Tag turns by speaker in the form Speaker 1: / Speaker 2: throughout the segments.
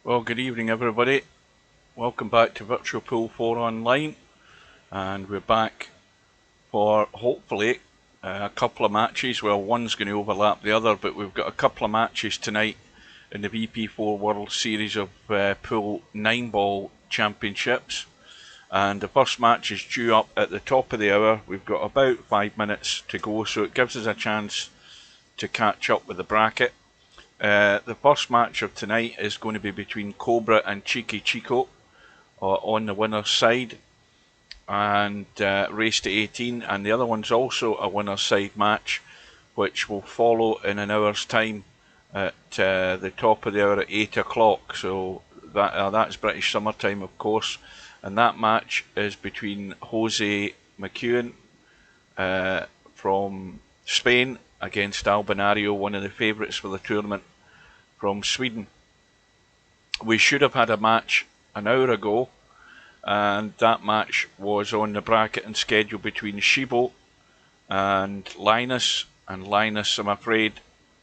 Speaker 1: Well, good evening, everybody. Welcome back to Virtual Pool 4 Online, and we're back for hopefully a couple of matches. Well, one's going to overlap the other, but we've got a couple of matches tonight in the VP4 World Series of Pool 9 Ball Championships. And the first match is due up at the top of the hour. We've got about 5 minutes to go, so it gives us a chance to catch up with the bracket. The first match of tonight is going to be between Cobra and Cheekychico on the winner's side, and race to 18, and the other one's also a winner's side match, which will follow in an hour's time at the top of the hour at 8 o'clock. So that's British summertime, of course, and that match is between Jose McEwen from Spain against Albinario, one of the favourites for the tournament from Sweden. We should have had a match an hour ago, and that match was on the bracket and schedule between Shibo and Linus, and Linus, I'm afraid,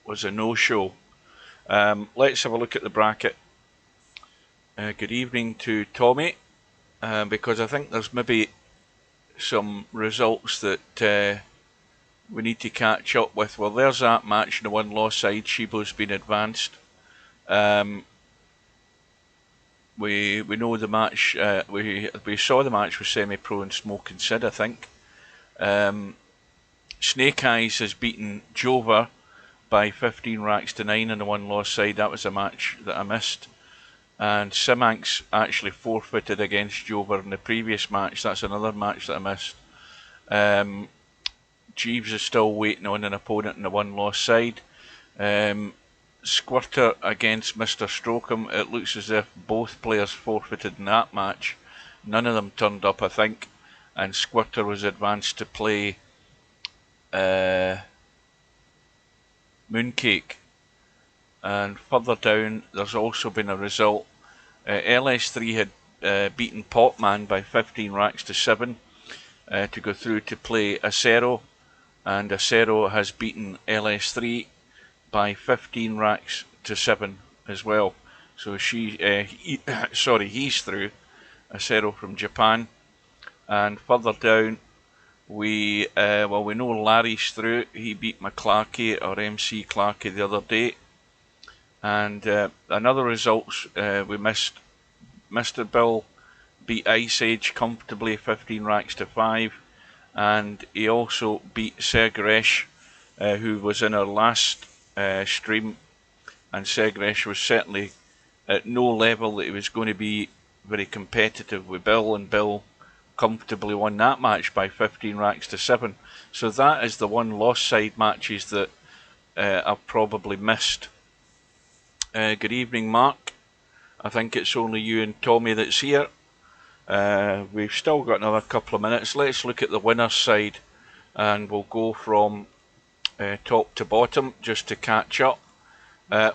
Speaker 1: was a no-show. Let's have a look at the bracket. Good evening to Tommy, because I think there's maybe some results that we need to catch up with. Well, there's that match in the one-loss side. Shibo's been advanced. We know the match. We saw the match with Semi Pro and Smoke and Sid, I think. Snake Eyes has beaten Jover by 15 racks to 9 on the one-loss side. That was a match that I missed. And Simanx actually forfeited against Jover in the previous match. That's another match that I missed. Jeeves is still waiting on an opponent in the one-loss side. Squirter against Mr. Strocum. It looks as if both players forfeited in that match. None of them turned up, I think. And Squirter was advanced to play Mooncake. And further down, there's also been a result. LS3 had beaten Popman by 15 racks to 7 to go through to play Acero. And Acero has beaten LS3 by 15 racks to 7 as well. So he's through. Acero from Japan. And further down, we know Larry's through. He beat McClarkey, or MC Clarkey, the other day. And another results we missed. Mr. Bill beat Ice Age comfortably, 15 racks to 5. And he also beat Segresh, who was in our last stream, and Segresh was certainly at no level that he was going to be very competitive with Bill, and Bill comfortably won that match by 15 racks to 7. So that is the one loss side matches that I've probably missed. Good evening, Mark. I think it's only you and Tommy that's here. We've still got another couple of minutes. Let's look at the winner's side, and we'll go from top to bottom just to catch up.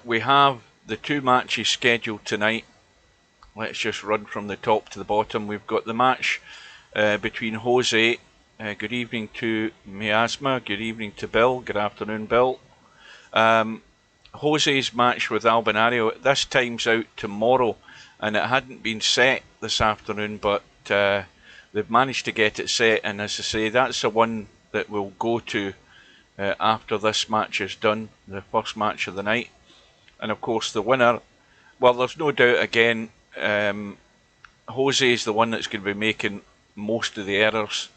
Speaker 1: We have the two matches scheduled tonight. Let's just run from the top to the bottom. We've got the match between Jose. Good evening to Miasma. Good evening to Bill. Good afternoon, Bill. Jose's match with Albinario, this time's out tomorrow, and it hadn't been set this afternoon, but they've managed to get it set, and as I say, that's the one that we'll go to after this match is done, the first match of the night. And of course the winner, well, there's no doubt again, Jose is the one that's going to be making most of the errors,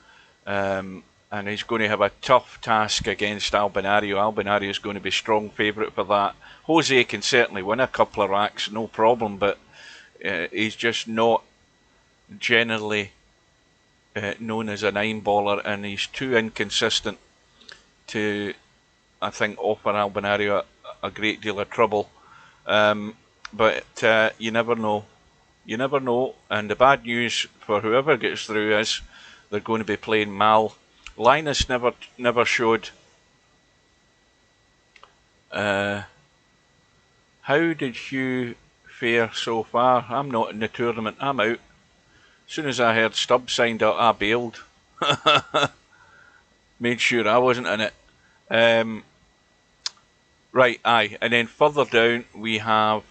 Speaker 1: and he's going to have a tough task against Albinario. Albinario is going to be strong favourite for that. Jose can certainly win a couple of racks, no problem, but he's just not generally known as a 9-baller, and he's too inconsistent to, I think, offer Albinario a great deal of trouble. But you never know. You never know. And the bad news for whoever gets through is they're going to be playing Mal. Linus never showed. How did Hugh fare so far? I'm not in the tournament. I'm out. As soon as I heard Stubb signed up, I bailed. Made sure I wasn't in it. Right, aye. And then further down we have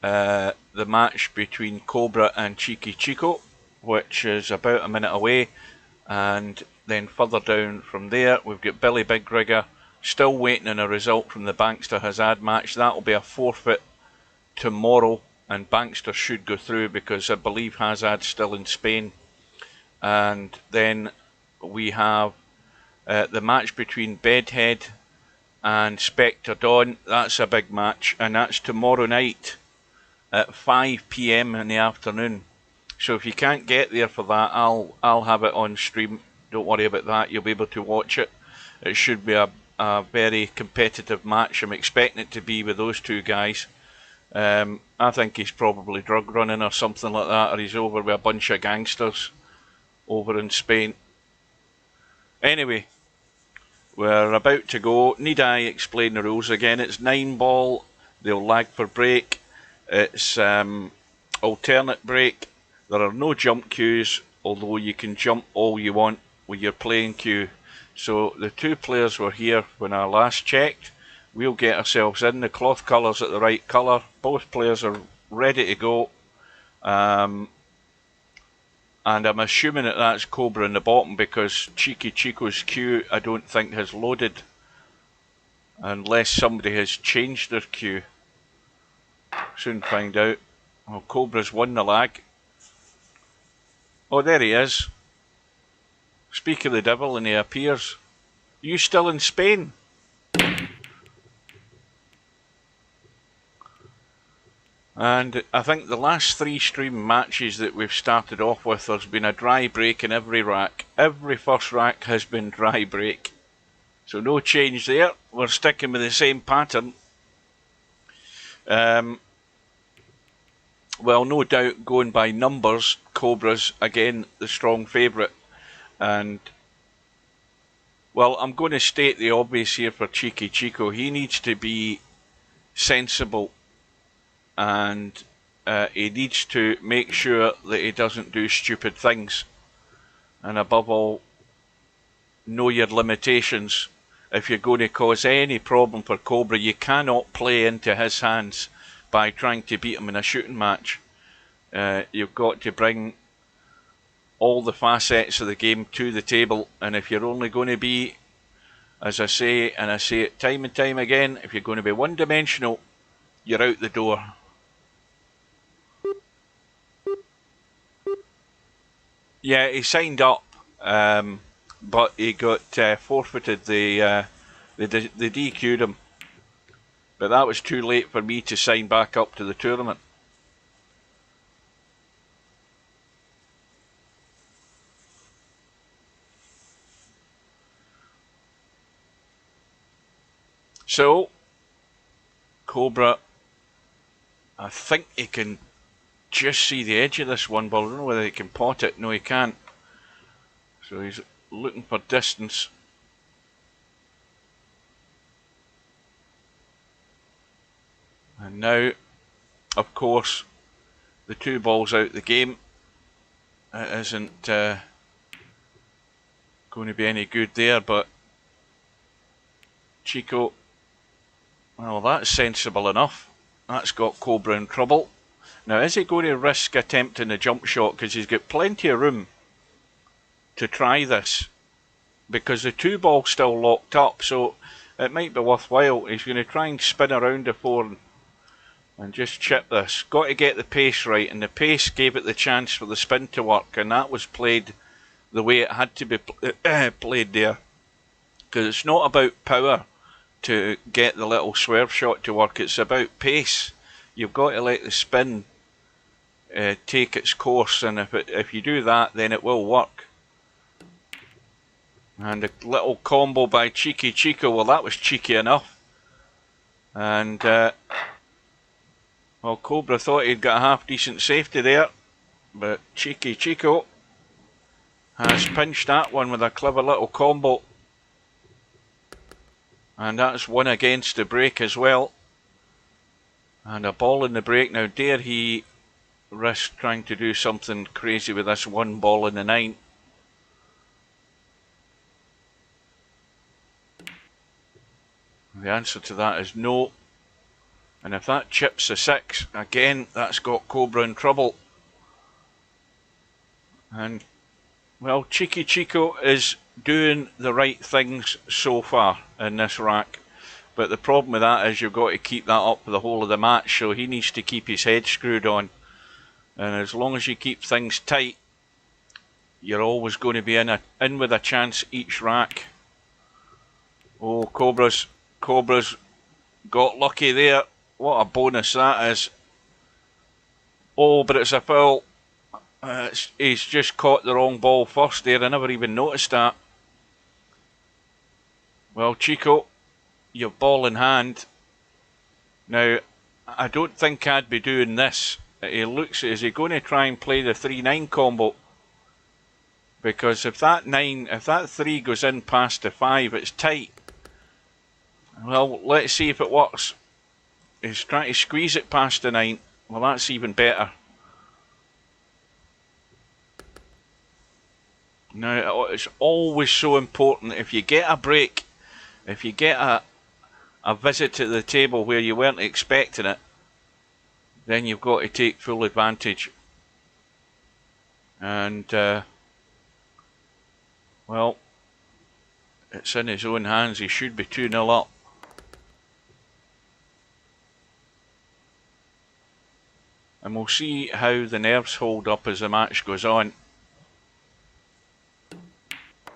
Speaker 1: the match between Cobra and Cheekychico, which is about a minute away. And then further down from there, we've got Billy Big Rigger, still waiting on a result from the Bankster Hazard match. That'll be a forfeit tomorrow, and Bankster should go through because I believe Hazard's still in Spain. And then we have the match between Bedhead and Spectre Dawn. That's a big match, and that's tomorrow night at 5 PM in the afternoon. So if you can't get there for that, I'll have it on stream. Don't worry about that. You'll be able to watch it. It should be a very competitive match. I'm expecting it to be with those two guys. I think he's probably drug running or something like that, or he's over with a bunch of gangsters over in Spain. Anyway, we're about to go. Need I explain the rules again? It's 9-ball. They'll lag for break. It's alternate break. There are no jump queues, although you can jump all you want with your playing queue. So the two players were here when I last checked. We'll get ourselves in. The cloth colour's at the right colour. Both players are ready to go. And I'm assuming that that's Cobra in the bottom because Cheekychico's queue I don't think has loaded. Unless somebody has changed their queue. Soon find out. Oh, Cobra's won the lag. Oh, there he is. Speak of the devil, and he appears. You still in Spain? And I think the last 3 stream matches that we've started off with, there's been a dry break in every rack. Every first rack has been dry break. So no change there. We're sticking with the same pattern. Well, no doubt, going by numbers, Cobra's, again, the strong favourite. And, well, I'm going to state the obvious here for Cheekychico. He needs to be sensible, and he needs to make sure that he doesn't do stupid things. And above all, know your limitations. If you're going to cause any problem for Cobra, you cannot play into his hands by trying to beat him in a shooting match. You've got to bring all the facets of the game to the table, and if you're only going to be, as I say, and I say it time and time again, if you're going to be one-dimensional, you're out the door. Yeah, he signed up, but he got forfeited. They DQ'd him. But that was too late for me to sign back up to the tournament. So, Cobra, I think he can just see the edge of this one ball. I don't know whether he can pot it. No, he can't. So he's looking for distance. And now, of course, the 2 balls out the game. It isn't going to be any good there, but Chico, well, that's sensible enough. That's got Cobra in trouble. Now, is he going to risk attempting a jump shot? Because he's got plenty of room to try this. Because the 2 ball's still locked up, so it might be worthwhile. He's going to try and spin around the 4 and just chip this. Got to get the pace right, and the pace gave it the chance for the spin to work, and that was played the way it had to be played there. Because it's not about power to get the little swerve shot to work, it's about pace. You've got to let the spin take its course, and if you do that, then it will work. And a little combo by Cheekychico, well, that was cheeky enough. And well, Cobra thought he'd got a half-decent safety there, but Cheekychico has pinched that one with a clever little combo. And that's one against the break as well. And a ball in the break. Now, dare he risk trying to do something crazy with this 1 ball in the 9? The answer to that is no. And if that chips a 6, again, that's got Cobra in trouble. And, well, Cheekychico is doing the right things so far in this rack. But the problem with that is you've got to keep that up for the whole of the match, so he needs to keep his head screwed on. And as long as you keep things tight, you're always going to be in with a chance each rack. Oh, Cobra's got lucky there. What a bonus that is. Oh, but it's a foul. He's just caught the wrong ball first there. I never even noticed that. Well, Chico, you've ball in hand. Now, I don't think I'd be doing this. He looks, is he going to try and play the 3-9 combo? Because if that 3 goes in past the 5, it's tight. Well, let's see if it works. He's trying to squeeze it past the 9. Well, that's even better. Now, it's always so important, if you get a break, if you get a visit to the table where you weren't expecting it, then you've got to take full advantage. And, well, it's in his own hands. He should be 2-0 up. And we'll see how the nerves hold up as the match goes on,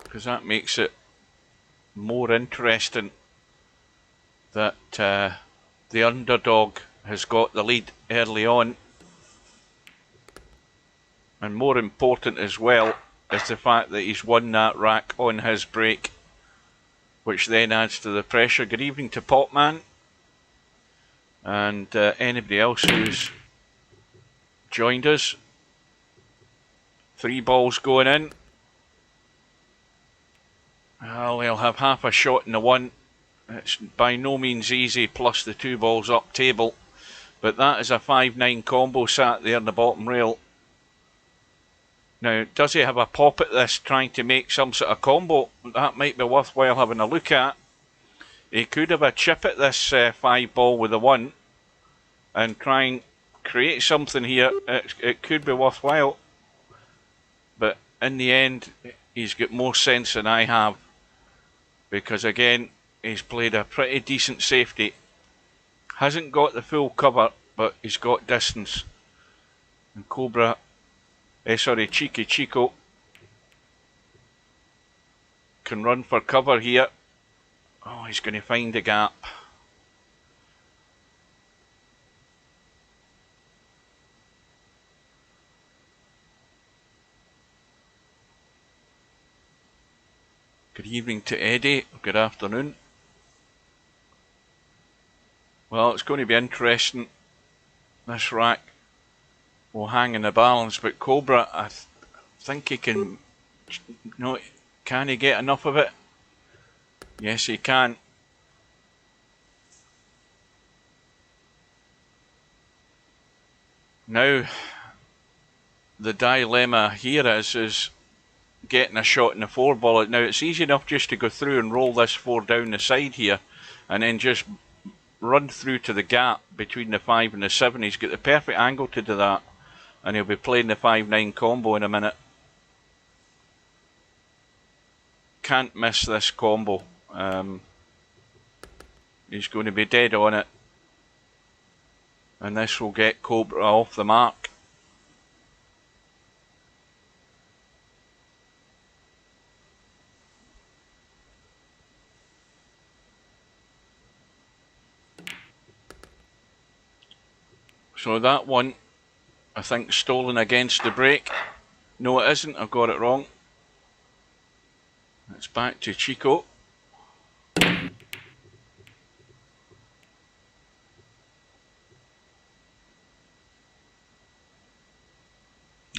Speaker 1: because that makes it more interesting that the underdog has got the lead early on. And more important as well is the fact that he's won that rack on his break, which then adds to the pressure. Good evening to Popman and anybody else who's joined us. 3 balls going in. Well, he'll have half a shot in the 1. It's by no means easy, plus the 2 balls up table. But that is a 5-9 combo sat there on the bottom rail. Now, does he have a pop at this, trying to make some sort of combo? That might be worthwhile having a look at. He could have a chip at this 5 ball with a 1 and try and create something here. It could be worthwhile. But in the end, he's got more sense than I have. Because again, he's played a pretty decent safety. Hasn't got the full cover, but he's got distance. And Cheekychico can run for cover here. Oh, he's going to find a gap. Good evening to Eddie. Good afternoon. Well, it's going to be interesting. This rack will hang in the balance, but Cobra, I think he can. No, can he get enough of it? Yes, he can. Now, the dilemma here is getting a shot in the 4 ball. Now, it's easy enough just to go through and roll this 4 down the side here, and then just run through to the gap between the 5 and the 7. He's got the perfect angle to do that, and he'll be playing the 5-9 combo in a minute. Can't miss this combo. He's going to be dead on it, and this will get Cobra off the mark. So that one, I think, stolen against the break. No, it isn't. I've got it wrong. It's back to Chico.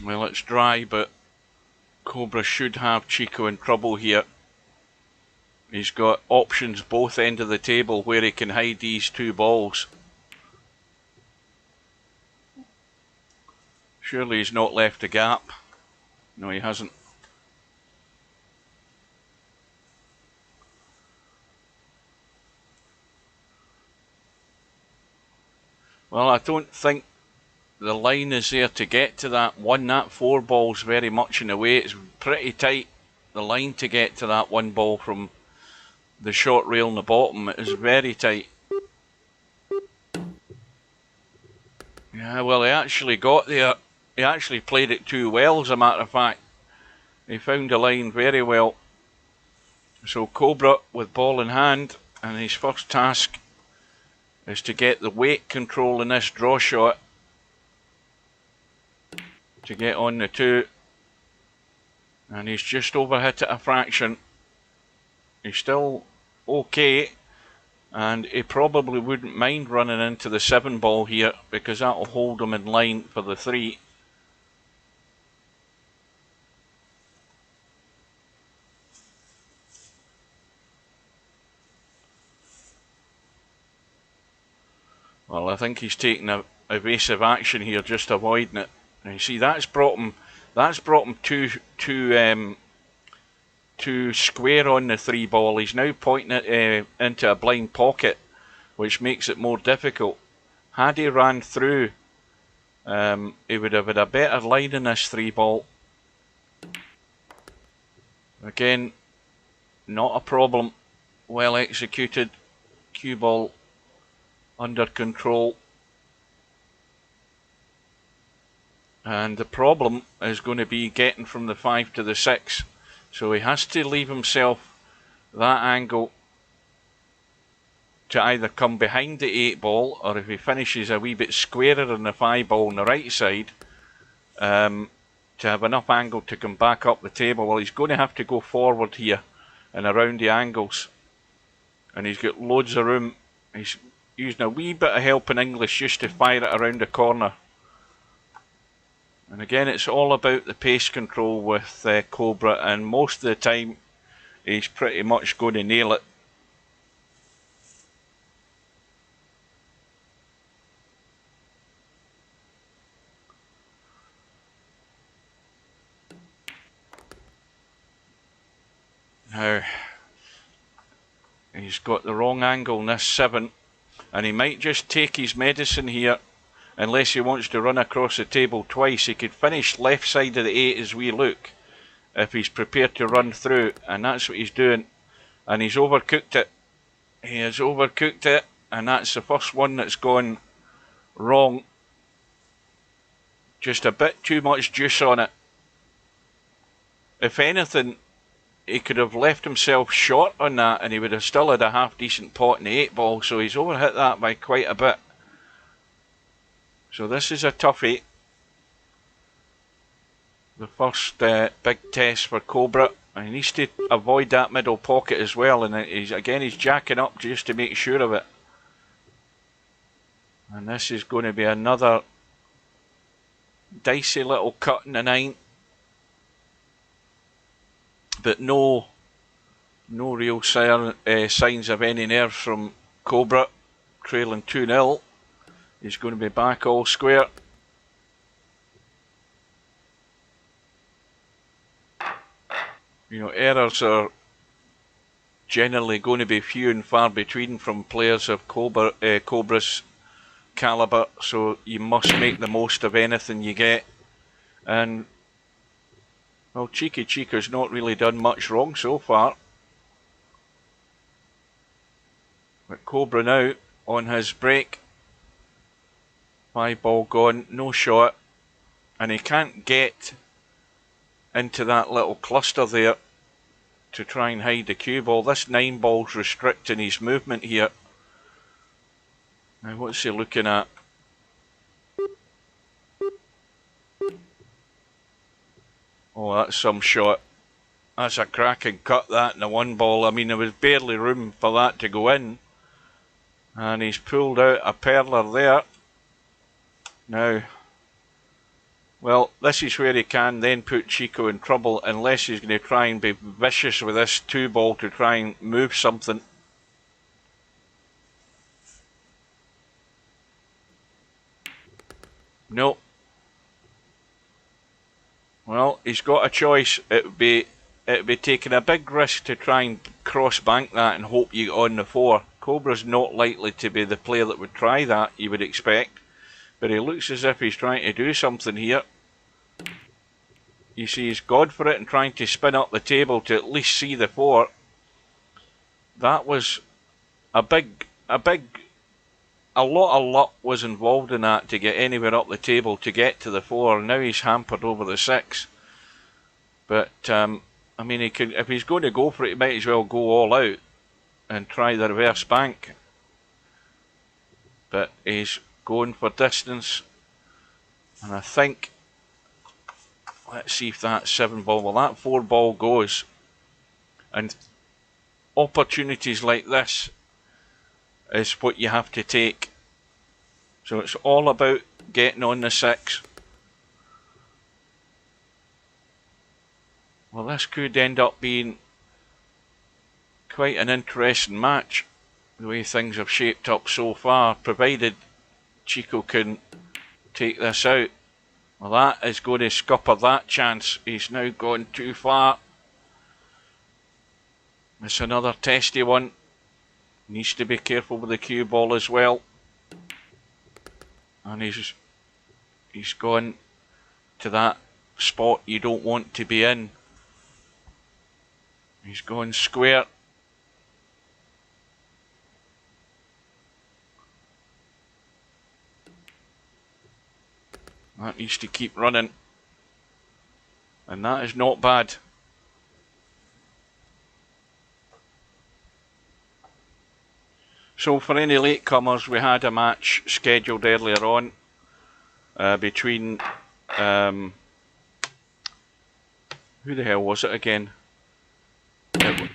Speaker 1: Well, it's dry, but Cobra should have Chico in trouble here. He's got options both end of the table where he can hide these 2 balls. Surely he's not left a gap. No, he hasn't. Well, I don't think the line is there to get to that one. That 4 ball's very much in the way. It's pretty tight, the line to get to that 1 ball from the short rail in the bottom. It is very tight. Yeah, well, he actually got there. He actually played it too well, as a matter of fact. He found the line very well. So Cobra with ball in hand, and his first task is to get the weight control in this draw shot to get on the 2. And he's just overhit it a fraction. He's still okay, and he probably wouldn't mind running into the 7 ball here, because that'll hold him in line for the 3. Well, I think he's taking a evasive action here, just avoiding it. And you see, that's brought him too square on the 3 ball. He's now pointing it into a blind pocket, which makes it more difficult. Had he ran through, he would have had a better line in this 3 ball. Again, not a problem. Well executed. Cue ball under control. And the problem is going to be getting from the 5 to the 6. So he has to leave himself that angle to either come behind the 8 ball, or if he finishes a wee bit squarer on the 5 ball on the right side, to have enough angle to come back up the table. Well, he's going to have to go forward here and around the angles. And he's got loads of room. He's using a wee bit of help in English just to fire it around the corner. And again, it's all about the pace control with Cobra, and most of the time he's pretty much going to nail it. Now, he's got the wrong angle in this 7, and he might just take his medicine here. Unless he wants to run across the table twice, he could finish left side of the 8 as we look, if he's prepared to run through, and that's what he's doing. And he's overcooked it. He has overcooked it, and that's the first one that's gone wrong. Just a bit too much juice on it. If anything, he could have left himself short on that, and he would have still had a half decent pot in the 8 ball, so he's overhit that by quite a bit. So this is a toughie. The first big test for Cobra. And he needs to avoid that middle pocket as well. And he's jacking up just to make sure of it. And this is going to be another dicey little cut in the 9. But no real signs of any nerves from Cobra. Trailing 2-0. He's going to be back all square. You know, errors are generally going to be few and far between from players of Cobra's calibre, so you must make the most of anything you get. And, well, Cheekychico's not really done much wrong so far. But Cobra now on his break. 5 ball gone, no shot, and he can't get into that little cluster there to try and hide the cue ball. This 9 ball's restricting his movement here. Now what's he looking at? Oh, that's some shot. That's a cracking cut, that, in the 1 ball. I mean, there was barely room for that to go in. And he's pulled out a perler there. Now, well, this is where he can then put Chico in trouble, unless he's going to try and be vicious with this 2 ball to try and move something. No. Well, he's got a choice. It'd be taking a big risk to try and cross bank that and hope you get on the 4. Cobra's not likely to be the player that would try that, you would expect. But he looks as if he's trying to do something here. You see, he's gone for it and trying to spin up the table to at least see the 4. That was a lot of luck was involved in that to get anywhere up the table to get to the 4. Now he's hampered over the 6. But, I mean, he could, if he's going to go for it, he might as well go all out and try the reverse bank. But he's going for distance. And I think, let's see if that 7 ball, well, that 4 ball goes. And opportunities like this is what you have to take. So it's all about getting on the 6. Well, this could end up being quite an interesting match, the way things have shaped up so far, provided Chico can take this out. Well, that is going to scupper that chance. He's now gone too far. It's another testy one. Needs to be careful with the cue ball as well. And he's gone to that spot you don't want to be in. He's gone square. That needs to keep running. And that is not bad. So for any latecomers, we had a match scheduled earlier on between who the hell was it again?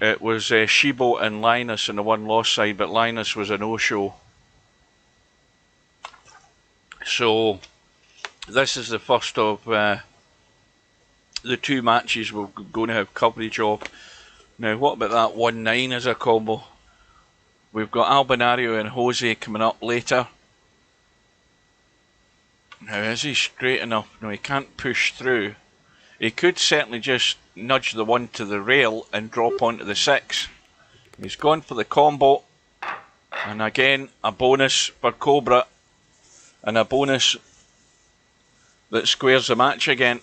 Speaker 1: It was Shibo and Linus in the one loss side, but Linus was a no-show. So this is the first of the 2 matches we're going to have coverage of. Now, what about that 1-9 as a combo? We've got Albinario and Jose coming up later. Now, is he straight enough? No, he can't push through. He could certainly just nudge the 1 to the rail and drop onto the 6. He's gone for the combo. And again, a bonus for Cobra. And a bonus that squares the match again.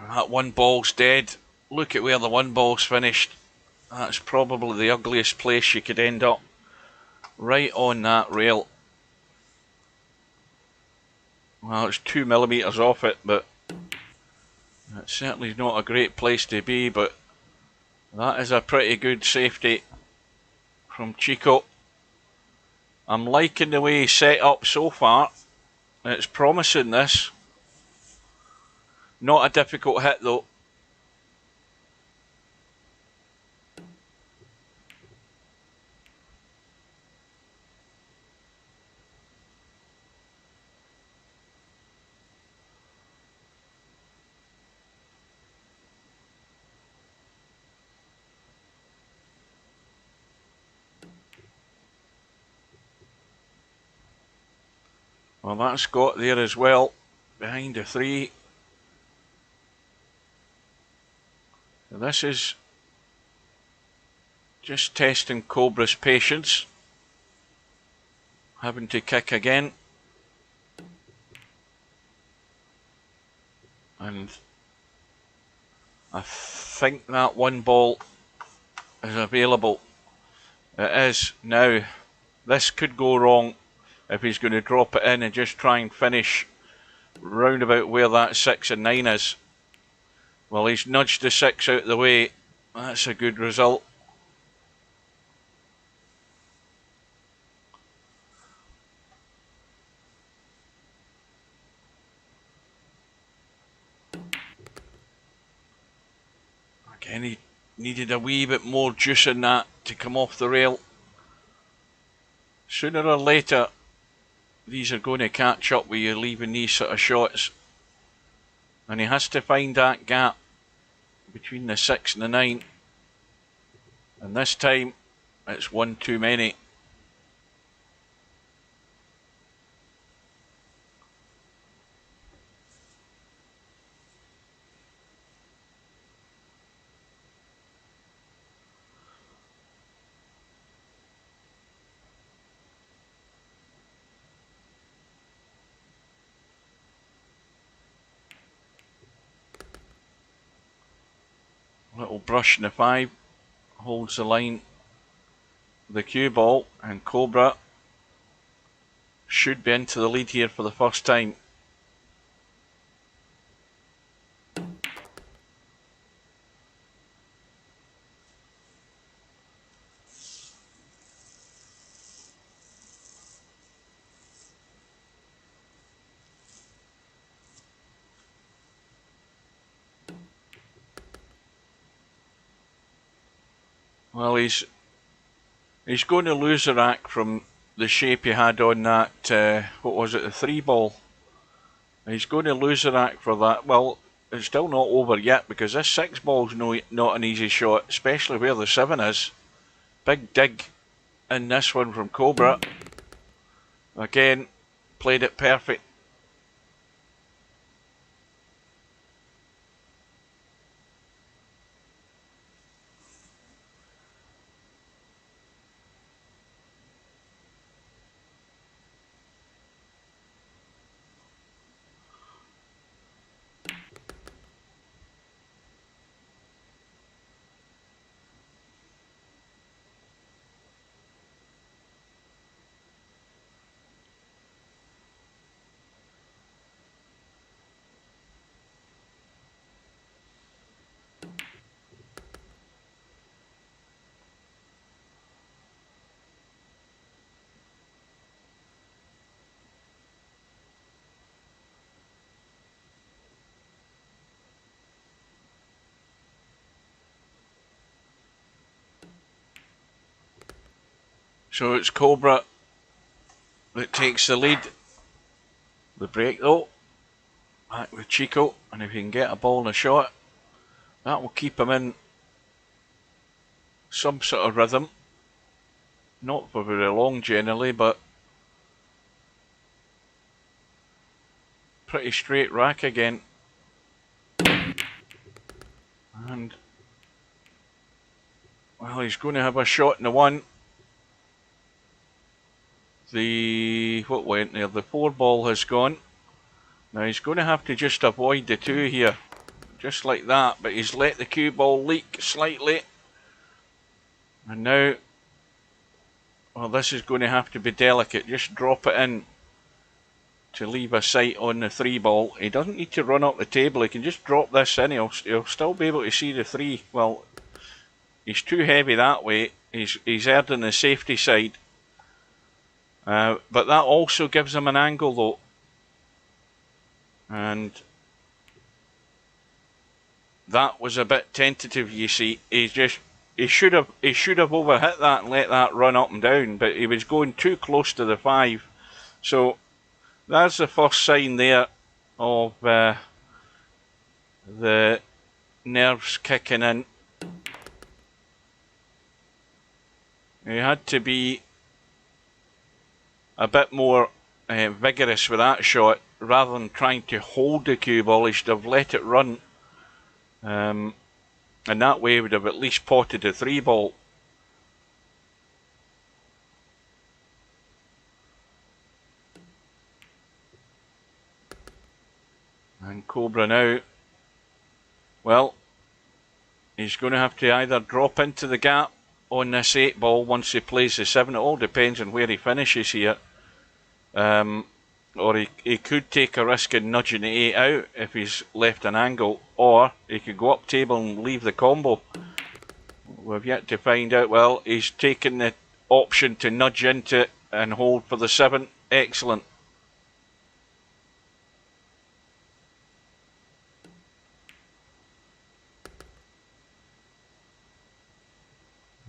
Speaker 1: That 1 ball's dead. Look at where the 1 ball's finished. That's probably the ugliest place you could end up. Right on that rail. Well, it's 2 millimeters off it, but it's certainly not a great place to be, but that is a pretty good safety from Chico. I'm liking the way he's set up so far. It's promising, this. Not a difficult hit though. Well, that's got there as well, behind the 3. This is just testing Cobra's patience. Having to kick again. And I think that 1 ball is available. It is now. This could go wrong if he's going to drop it in and just try and finish round about where that 6 and 9 is. Well, he's nudged the 6 out of the way. That's a good result. Again, he needed a wee bit more juice in that to come off the rail. Sooner or later, these are going to catch up with you leaving these sort of shots. And he has to find that gap between the 6 and the 9. And this time, it's 1 too many. Little brush in the 5, holds the line, the cue ball, and Cobra should be into the lead here for the first time. Well, he's going to lose the rack from the shape he had on that, what was it, the 3 ball. He's going to lose the rack for that. Well, it's still not over yet, because this 6 ball's not an easy shot, especially where the 7 is. Big dig in this one from Cobra. Again, played it perfect. So it's Cobra that takes the lead. The break though, back with Chico, and if he can get a ball in a shot, that will keep him in some sort of rhythm. Not for very long generally, but pretty straight rack again. And well, he's going to have a shot in the 1. What went there? The 4 ball has gone. Now he's going to have to just avoid the 2 here, just like that, but he's let the cue ball leak slightly. And now, well, this is going to have to be delicate. Just drop it in to leave a sight on the 3 ball. He doesn't need to run up the table. He can just drop this in. He'll still be able to see the 3. Well, he's too heavy that way. He's erred on the safety side. But that also gives him an angle though. And that was a bit tentative, you see. He should have overhit that and let that run up and down, but he was going too close to the 5. So that's the first sign there of the nerves kicking in. He had to be a bit more vigorous with that shot, rather than trying to hold the cue ball. He should have let it run, and that way he would have at least potted the 3 ball. And Cobra now, well, he's going to have to either drop into the gap on this 8 ball once he plays the 7. It all depends on where he finishes here. Or he could take a risk in nudging the 8 out if he's left an angle, or he could go up table and leave the combo. We've yet to find out. Well, he's taken the option to nudge into it and hold for the 7. Excellent.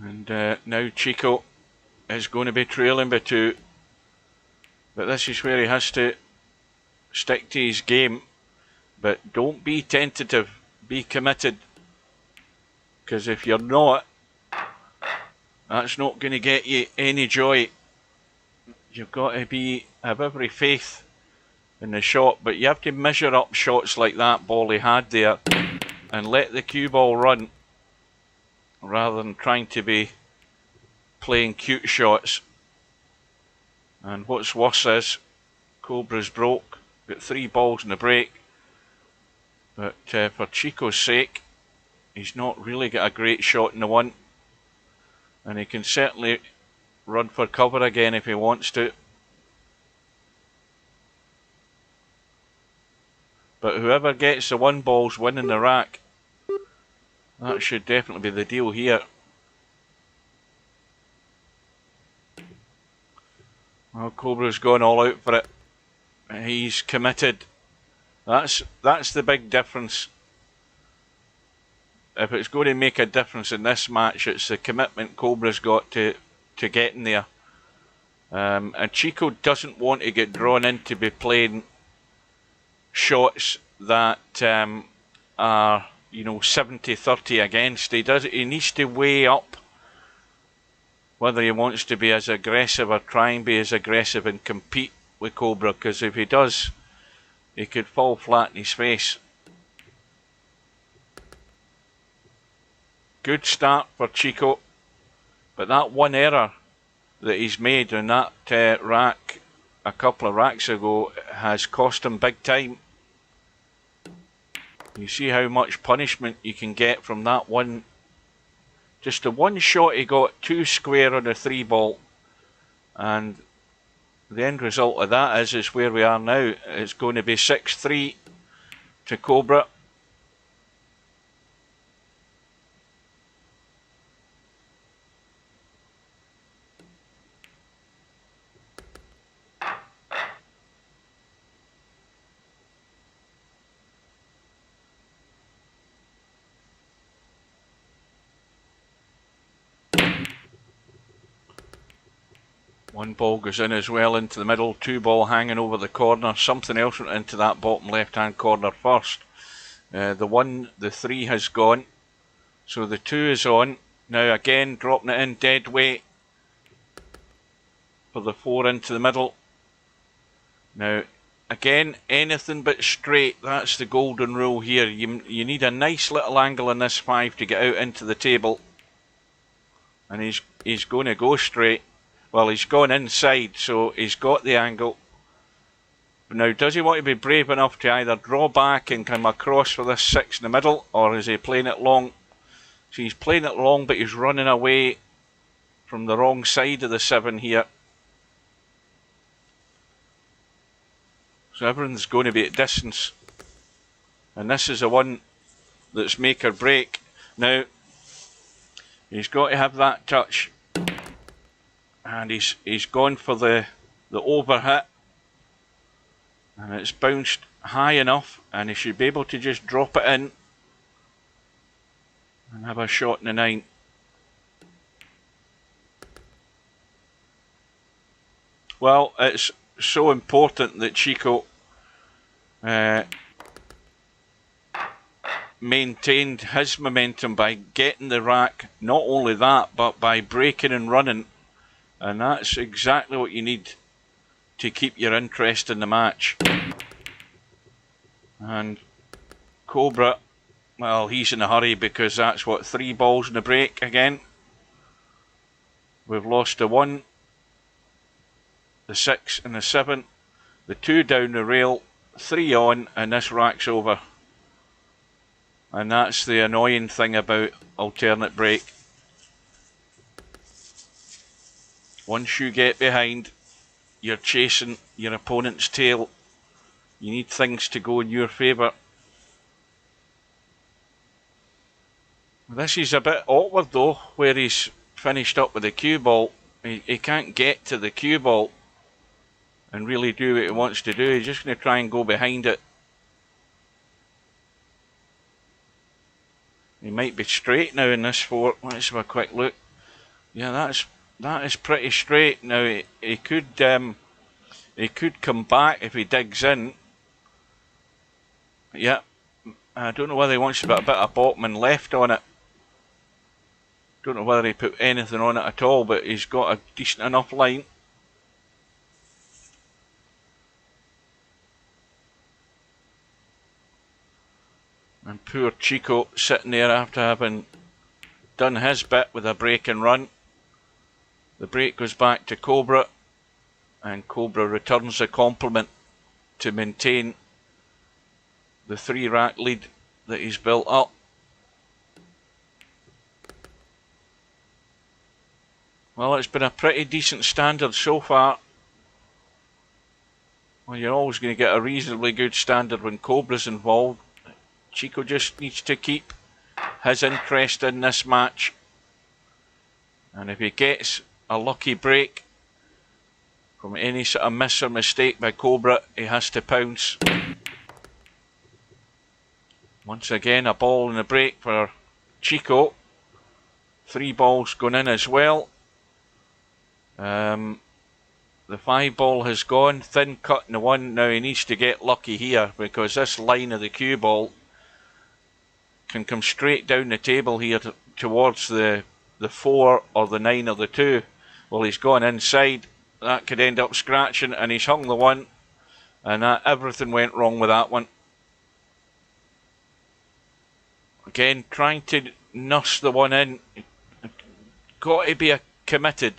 Speaker 1: And now Chico is going to be trailing by 2. But this is where he has to stick to his game. But don't be tentative, be committed. Because if you're not, that's not going to get you any joy. You've got to have every faith in the shot, but you have to measure up shots like that ball he had there and let the cue ball run, rather than trying to be playing cute shots. And what's worse is Cobra's broke, got 3 balls in the break. But for Chico's sake, He's not really got a great shot in the one. And he can certainly run for cover again if he wants to. But whoever gets the one ball's winning the rack. That should definitely be the deal here. Well, Cobra's gone all out for it. He's committed. That's the big difference. If it's going to make a difference in this match, it's the commitment Cobra's got to getting there. And Chico doesn't want to get drawn in to be playing shots that are, you know, 70-30 against. He needs to weigh up whether he wants to be as aggressive or try and be as aggressive and compete with Cobra, because if he does, he could fall flat in his face. Good start for Chico, but that one error that he's made in that rack a couple of racks ago has cost him big time. You see how much punishment you can get from that one. Just the one shot he got, 2 square on a 3 ball, and the end result of that is where we are now. It's going to be 6-3 to Cobra. One ball goes in as well into the middle, 2 ball hanging over the corner. Something else went into that bottom left hand corner first. The 3 has gone, so the 2 is on. Now again dropping it in dead weight for the 4 into the middle. Now again, anything but straight, that's the golden rule here. You need a nice little angle in this 5 to get out into the table. And he's going to go straight. Well, he's gone inside, so he's got the angle. Now, does he want to be brave enough to either draw back and come across for this 6 in the middle, or is he playing it long? So he's playing it long, but he's running away from the wrong side of the 7 here. So everything's going to be at distance. And this is the one that's make or break. Now, he's got to have that touch. And he's gone for the overhit, and it's bounced high enough, and he should be able to just drop it in and have a shot in the 9. Well, it's so important that Chico maintained his momentum by getting the rack. Not only that, but by breaking and running. And that's exactly what you need to keep your interest in the match. And Cobra, well, he's in a hurry because that's what, 3 balls in the break again. We've lost the 1, the 6 and the 7, the 2 down the rail, 3 on, and this rack's over. And that's the annoying thing about alternate break. Once you get behind, you're chasing your opponent's tail. You need things to go in your favour. This is a bit awkward though, where he's finished up with the cue ball. He can't get to the cue ball and really do what he wants to do. He's just going to try and go behind it. He might be straight now in this 4. Let's have a quick look. Yeah, that is pretty straight. Now he could come back if he digs in. Yeah, I don't know whether he wants to put a bit of bottom and left on it. Don't know whether he put anything on it at all, but he's got a decent enough line. And poor Chico sitting there after having done his bit with a break and run. The break goes back to Cobra, and Cobra returns the compliment to maintain the 3 rack lead that he's built up. Well, it's been a pretty decent standard so far. Well, you're always going to get a reasonably good standard when Cobra's involved. Chico just needs to keep his interest in this match. And if he gets a lucky break from any sort of miss or mistake by Cobra, he has to pounce. Once again, a ball in the break for Chico. 3 balls going in as well. The 5 ball has gone. Thin cut in the 1. Now he needs to get lucky here because this line of the cue ball can come straight down the table here towards the 4 or the 9 or the 2. Well, he's gone inside. That could end up scratching, and he's hung the 1. And everything went wrong with that one. Again, trying to nurse the 1 in. Got to be committed.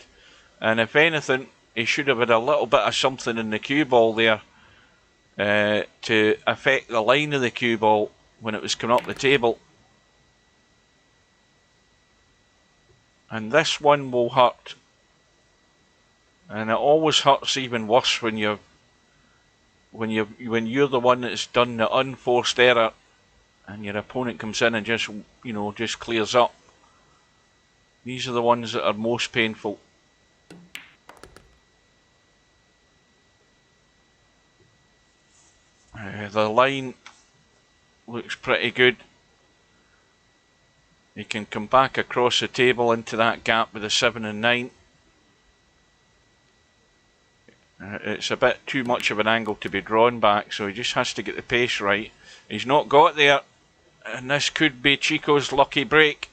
Speaker 1: And if anything, he should have had a little bit of something in the cue ball there to affect the line of the cue ball when it was coming up the table. And this one will hurt. And it always hurts even worse when you're the one that's done the unforced error and your opponent comes in and just clears up. These are the ones that are most painful. The line looks pretty good. He can come back across the table into that gap with a 7 and 9. It's a bit too much of an angle to be drawn back, so he just has to get the pace right. He's not got there, and this could be Chico's lucky break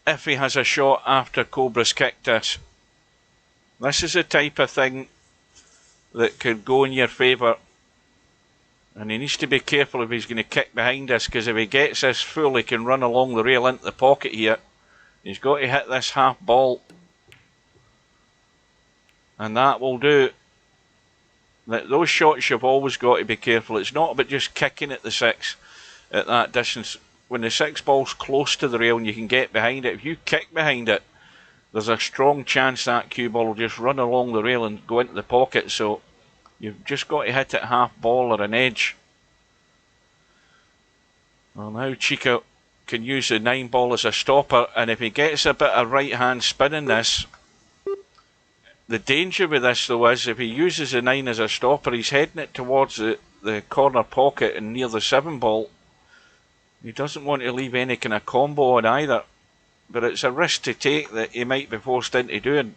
Speaker 1: if he has a shot after Cobra's kicked this. This is the type of thing that could go in your favour, and he needs to be careful if he's going to kick behind this, because if he gets this full, he can run along the rail into the pocket here. He's got to hit this half ball, and that will do. Those shots you've always got to be careful. It's not about just kicking at the 6 at that distance. When the 6 ball's close to the rail and you can get behind it, if you kick behind it, there's a strong chance that cue ball will just run along the rail and go into the pocket. So you've just got to hit it half ball or an edge. Well, now Chico can use the 9 ball as a stopper, and if he gets a bit of right hand spin in this, the danger with this though is if he uses the 9 as a stopper, he's heading it towards the corner pocket and near the 7 ball. He doesn't want to leave any kind of combo on either, but it's a risk to take that he might be forced into doing.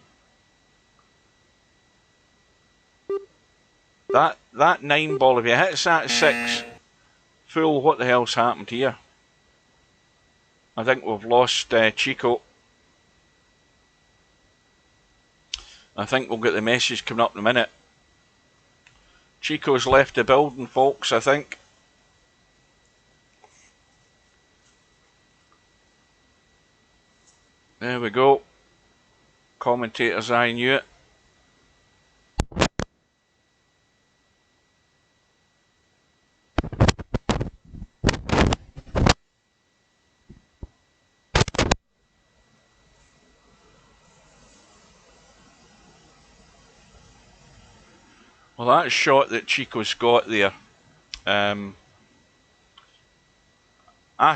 Speaker 1: That 9 ball, if he hits that 6 full, what the hell's happened here? I think we've lost Chico. I think we'll get the message coming up in a minute. Chico's left the building, folks, I think. There we go. Commentators, I knew it. Well, that shot that Chico's got there, I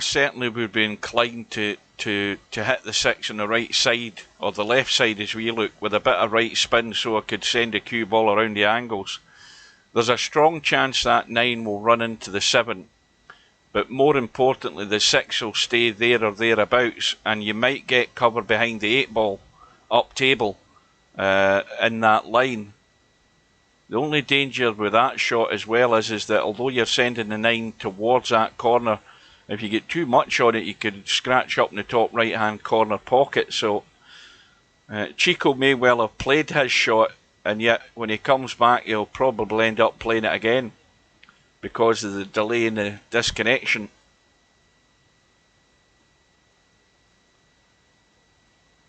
Speaker 1: certainly would be inclined to hit the 6 on the right side, or the left side as we look, with a bit of right spin so I could send a cue ball around the angles. There's a strong chance that 9 will run into the 7, but more importantly the 6 will stay there or thereabouts, and you might get cover behind the 8 ball up table in that line. The only danger with that shot as well is that although you're sending the 9 towards that corner, if you get too much on it, you could scratch up in the top right hand corner pocket. So Chico may well have played his shot, and yet when he comes back he'll probably end up playing it again because of the delay in the disconnection.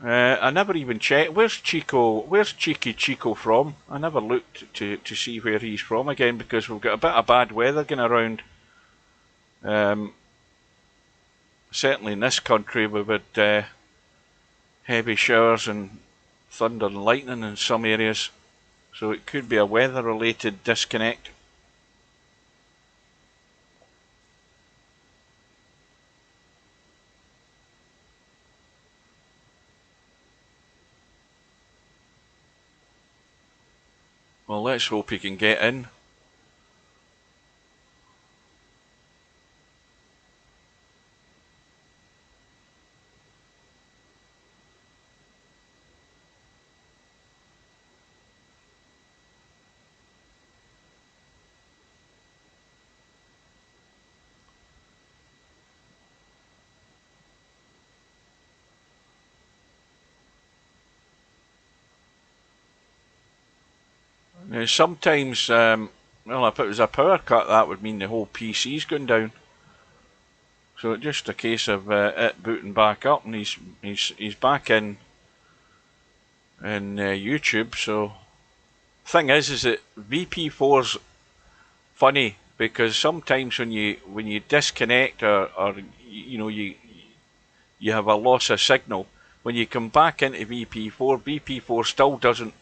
Speaker 1: I never even checked. Where's Cheekychico from? I never looked to see where he's from again, because we've got a bit of bad weather going around. Certainly in this country we've had heavy showers and thunder and lightning in some areas, so it could be a weather-related disconnect. Well, let's hope he can get in. Now, sometimes, well, if it was a power cut, that would mean the whole PC's going down. So it's just a case of it booting back up, and he's back in YouTube. So thing is that VP4's funny because sometimes when you disconnect or you have a loss of signal, when you come back into VP4 still doesn't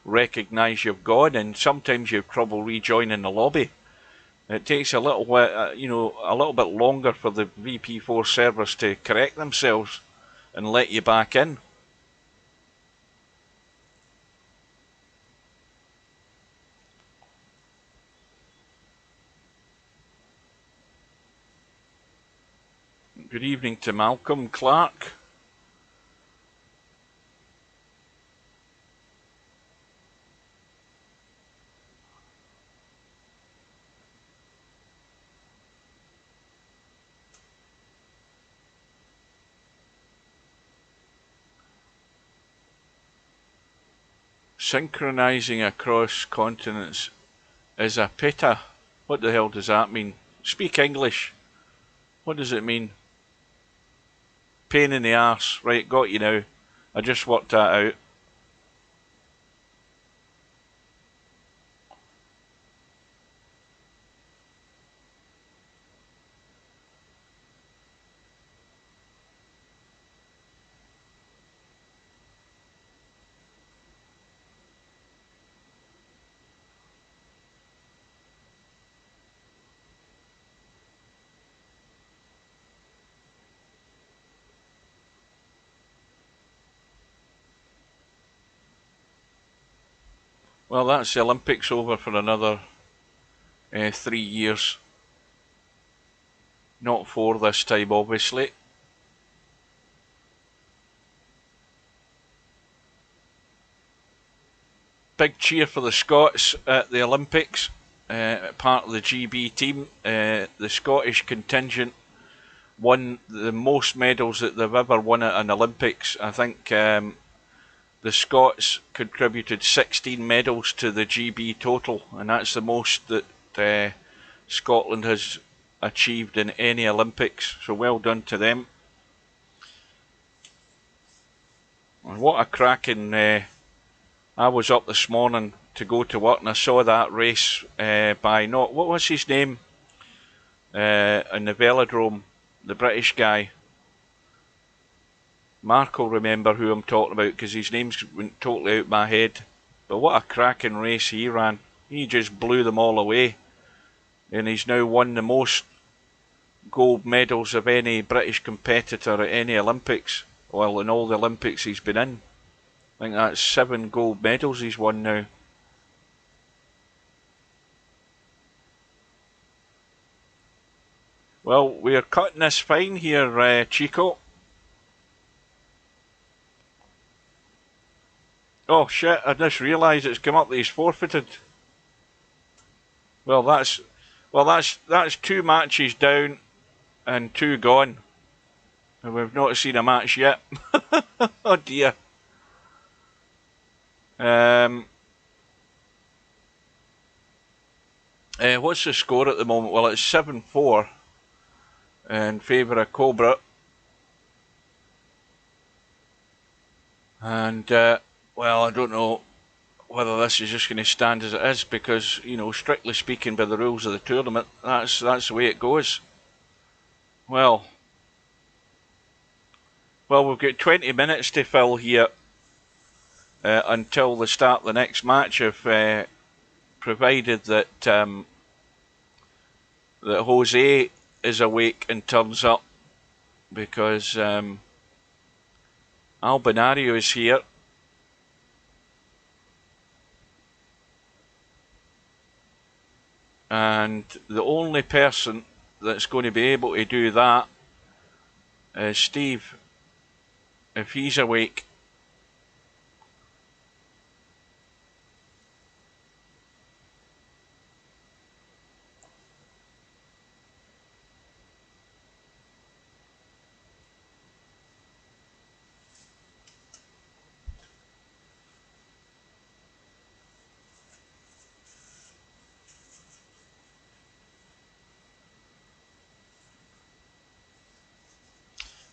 Speaker 1: recognise you've gone, and sometimes you have trouble rejoining the lobby. It takes a little a little bit longer for the VP4 servers to correct themselves and let you back in. Good evening to Malcolm Clark. Synchronizing across continents is a PETA. What the hell does that mean? Speak English. What does it mean? Pain in the arse. Right, got you now. I just worked that out. Well, that's the Olympics over for another 3 years. Not 4 this time, obviously. Big cheer for the Scots at the Olympics. Part of the GB team. The Scottish contingent won the most medals that they've ever won at an Olympics. I think the Scots contributed 16 medals to the GB total, and that's the most that Scotland has achieved in any Olympics. So well done to them. And what a cracking... I was up this morning to go to work and I saw that race by what was his name? In the velodrome, the British guy. Mark will remember who I'm talking about because his name's went totally out my head. But what a cracking race he ran. He just blew them all away. And he's now won the most gold medals of any British competitor at any Olympics. Well, in all the Olympics he's been in. I think that's 7 gold medals he's won now. Well, we're cutting this fine here, Chico. Oh shit, I just realised it's come up that he's forfeited. Well, that's 2 matches down and 2 gone. And we've not seen a match yet. Oh dear. What's the score at the moment? Well, it's 7-4 in favour of Cobra. And, well, I don't know whether this is just going to stand as it is because, you know, strictly speaking by the rules of the tournament, that's the way it goes. Well, we've got 20 minutes to fill here. until the start of the next match, if provided that that Jose is awake and turns up, because Albinario is here. And the only person that's going to be able to do that is Steve, if he's awake.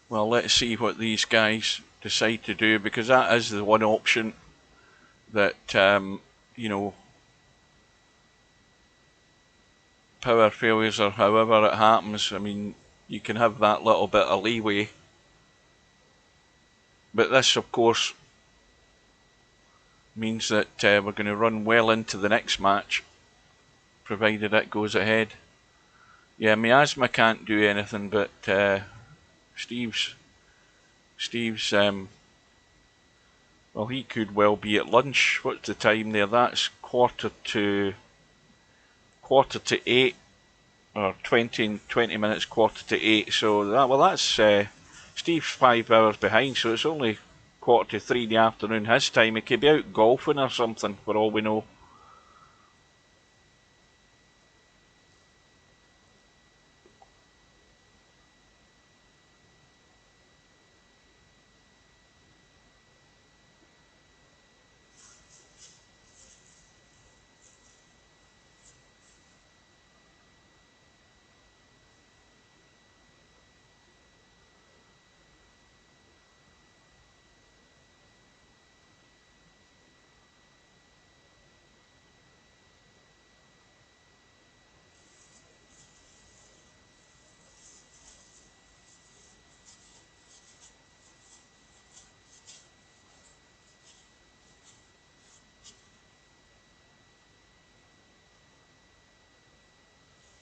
Speaker 1: Well, let's see what these guys decide to do, because that is the one option that, you know, power failures or however it happens, I mean, you can have that little bit of leeway. But this, of course, means that we're going to run well into the next match, provided it goes ahead. Yeah, Miasma can't do anything, but Steve's well, he could well be at lunch. What's the time there? That's quarter to 8, or 20 minutes, quarter to 8. So that's Steve's 5 hours behind. So it's only quarter to 3 in the afternoon his time. He could be out golfing or something, for all we know.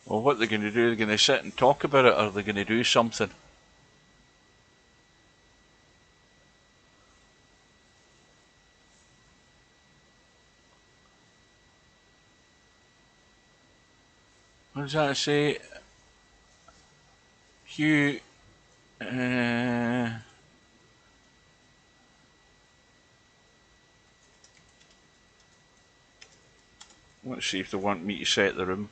Speaker 1: Well, what they're going to do, they're going to sit and talk about it, or they're going to do something. What does that say? Hugh... let's see if they want me to set the room.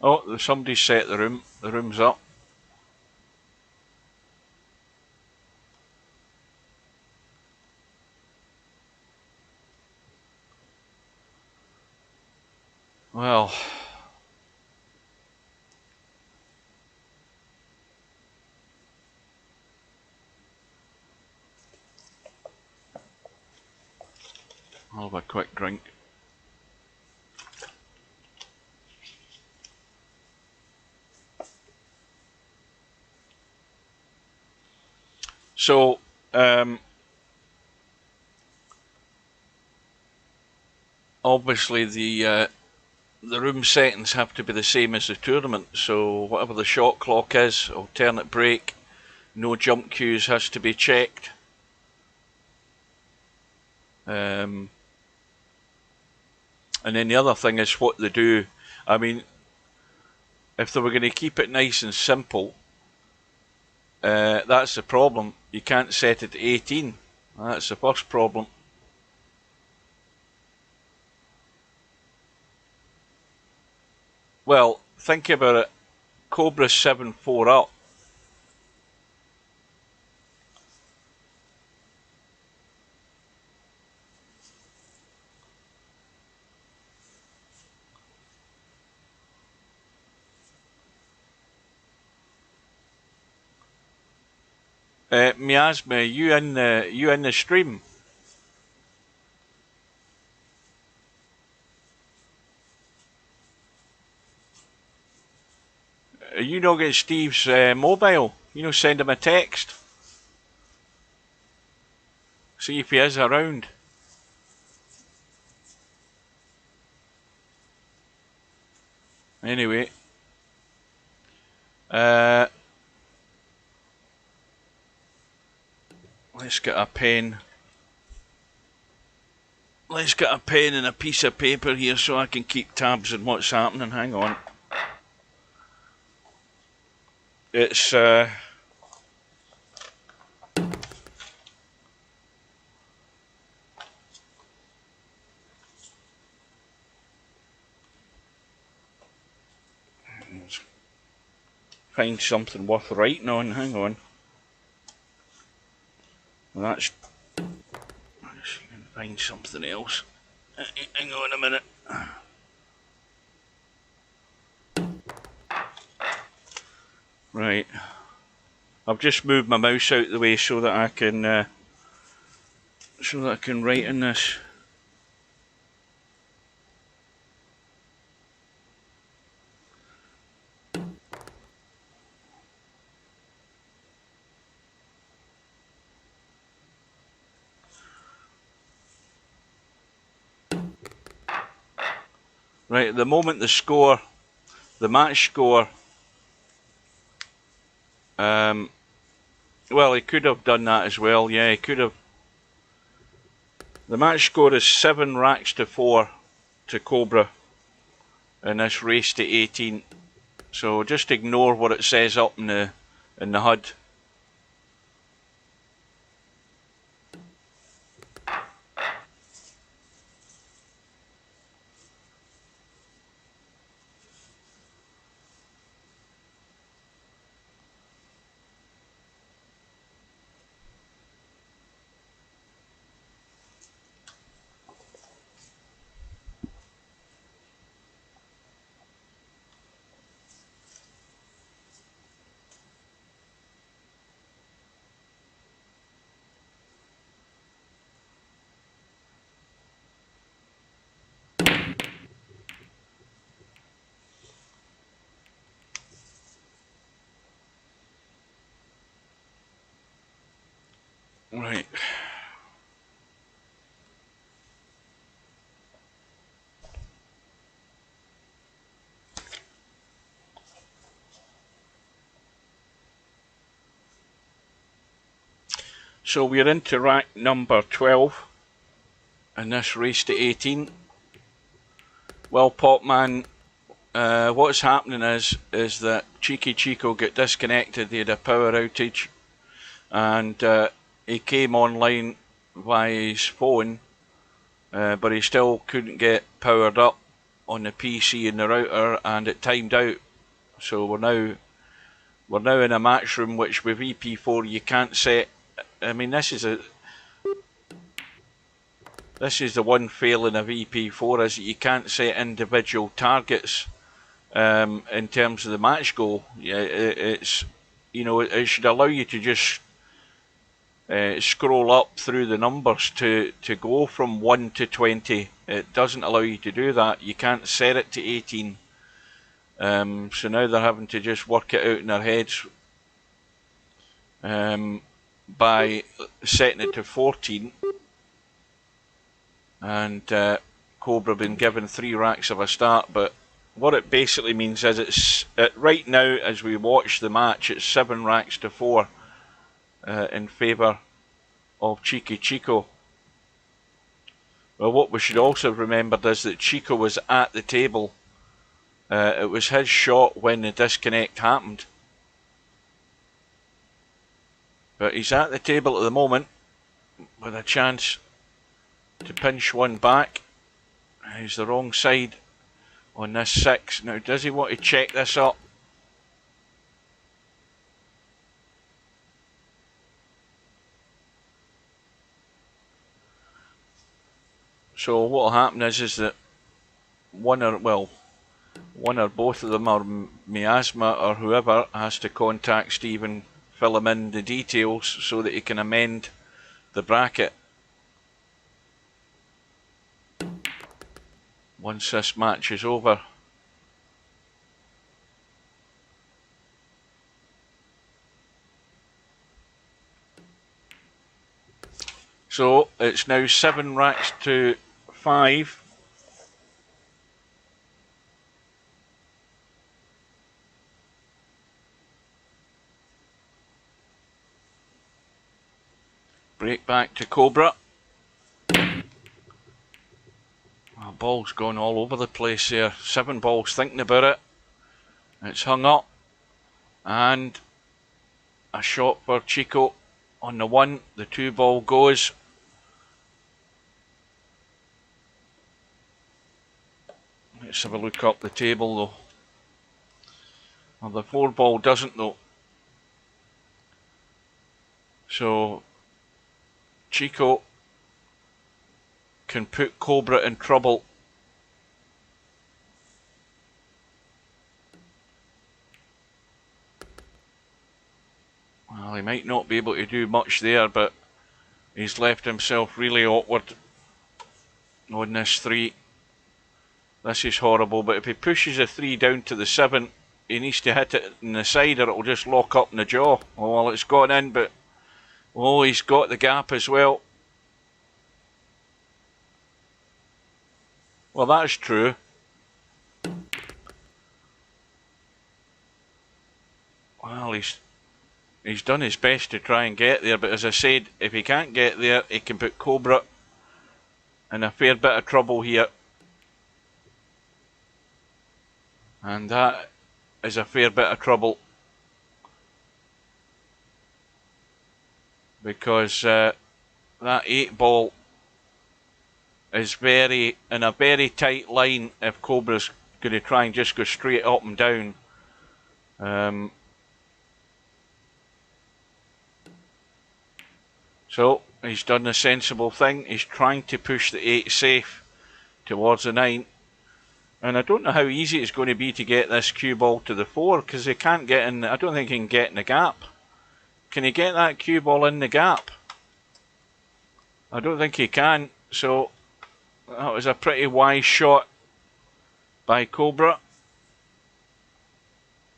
Speaker 1: Oh, somebody's set the room. The room's up. Well... I'll have a quick drink. So, obviously the room settings have to be the same as the tournament. So whatever the shot clock is, alternate break, no jump cues has to be checked. And then the other thing is what they do. I mean, if they were going to keep it nice and simple, that's the problem. You can't set it to 18. That's the first problem. Well, think about it. Cobra's 7-4 up. Miasma, you in the stream? You not get Steve's mobile? You know, send him a text. See if he is around. Anyway. Let's get a pen. Let's get a pen and a piece of paper here so I can keep tabs on what's happening. Hang on. It's find something worth writing on. Hang on. Well, that's. Let's find something else. Hang on a minute. Right. I've just moved my mouse out of the way so that I can write in this. Right, at the moment the match score, well, he could have done that as well, yeah, he could have. The match score is 7 racks to 4 to Cobra in this race to 18, so just ignore what it says up in the HUD. Right. So we're into rack number 12 in this race to 18. Well, Popman, what's happening is that Cheekychico got disconnected. He had a power outage, and he came online via his phone, but he still couldn't get powered up on the PC and the router, and it timed out. So we're now in a match room, which with VP4 you can't set. I mean, this is the one failing of VP4, is that you can't set individual targets in terms of the match goal. Yeah, it's, you know, it should allow you to just scroll up through the numbers to go from 1 to 20. It doesn't allow you to do that. You can't set it to 18. So now they're having to just work it out in their heads by setting it to 14. And Cobra been given 3 racks of a start, but what it basically means is it's right now, as we watch the match, it's 7 racks to 4 in favour of Cheekychico. Well, what we should also have remembered is that Chico was at the table. It was his shot when the disconnect happened. But he's at the table at the moment with a chance to pinch one back. He's the wrong side on this 6. Now, does he want to check this up? So what will happen is that one or both of them, or Miasma or whoever, has to contact Steve and fill him in the details so that he can amend the bracket once this match is over. So it's now 7 racks to 5. Break back to Cobra. Oh, ball's gone all over the place there. 7 balls thinking about it. It's hung up. And a shot for Chico on the 1. The 2 ball goes. Let's have a look up the table though. Well, the 4 ball doesn't though. So Chico can put Cobra in trouble. Well, he might not be able to do much there, but he's left himself really awkward on this 3. This is horrible, but if he pushes a 3 down to the 7, he needs to hit it in the side or it'll just lock up in the jaw. Oh, well, it's gone in, but oh, he's got the gap as well. Well, that's true. Well, he's done his best to try and get there, but as I said, if he can't get there, he can put Cobra in a fair bit of trouble here. And that is a fair bit of trouble. Because that 8 ball is in a very tight line if Cobra's going to try and just go straight up and down. So he's done the sensible thing. He's trying to push the 8 safe towards the 9. And I don't know how easy it's going to be to get this cue ball to the 4 because he can't get in. I don't think he can get in the gap. Can he get that cue ball in the gap? I don't think he can. So that was a pretty wise shot by Cobra.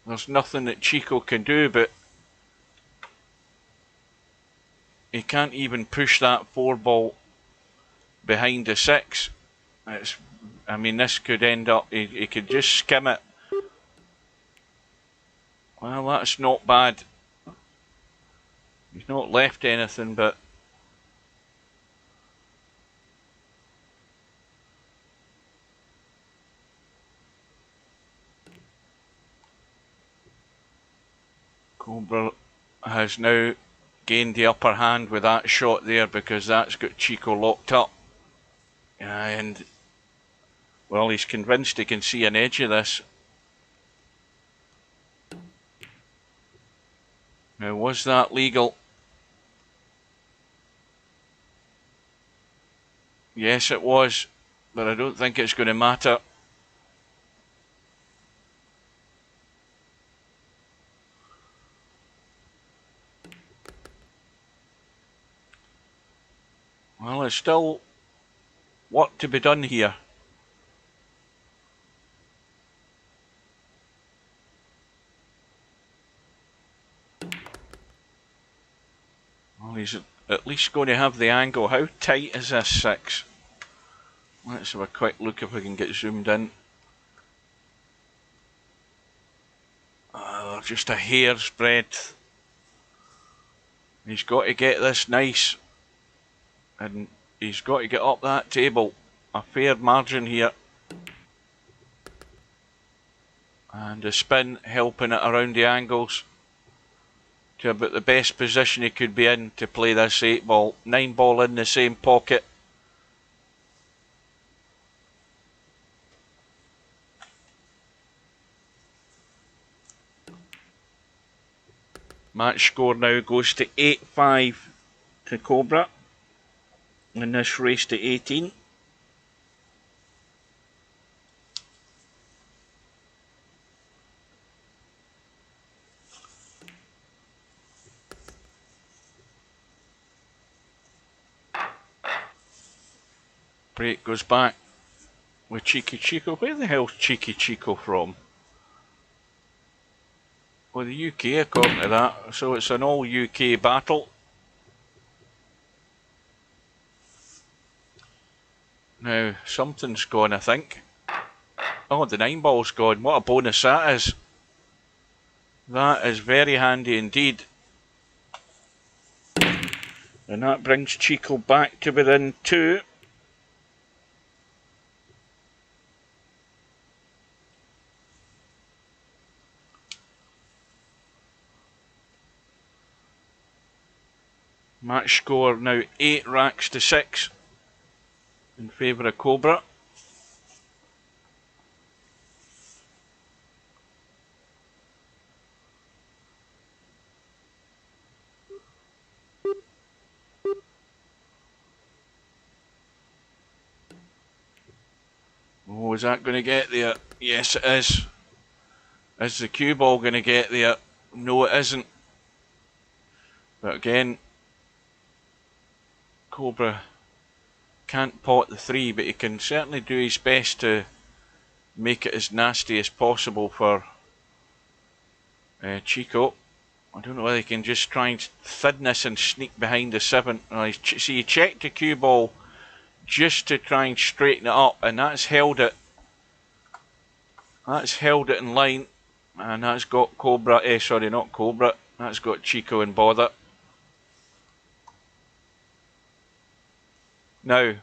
Speaker 1: There's nothing that Chico can do, but he can't even push that 4 ball behind the 6. I mean, this could end up, he could just skim it. Well, that's not bad. He's not left anything, but Cobra has now gained the upper hand with that shot there because that's got Chico locked up. And, well, he's convinced he can see an edge of this. Now, was that legal? Yes, it was, but I don't think it's going to matter. Well, there's still work to be done here. Well, he's at least going to have the angle. How tight is this 6? Let's have a quick look if we can get zoomed in. Just a hair's breadth. He's got to get this nice. And he's got to get up that table. A fair margin here. And the spin helping it around the angles to about the best position he could be in to play this 8 ball. 9 ball in the same pocket. Match score now goes to 8-5 to Cobra in this race to 18. Break goes back with Cheekychico. Where the hell's Cheekychico from? Well, the UK, according to that. So it's an all UK battle. Now, something's gone, I think. Oh, the 9-ball's gone. What a bonus that is. That is very handy indeed. And that brings Chico back to within 2. Match score now 8 racks to 6 in favour of Cobra. Oh, is that going to get there? Yes, it is. Is the cue ball going to get there? No, it isn't. But again, Cobra can't pot the 3, but he can certainly do his best to make it as nasty as possible for Chico. I don't know whether he can just try and thin this and sneak behind the 7. See, he checked the cue ball just to try and straighten it up, and that's held it. That's held it in line, and that's got Cobra. Sorry, not Cobra. That's got Chico in bother. Now,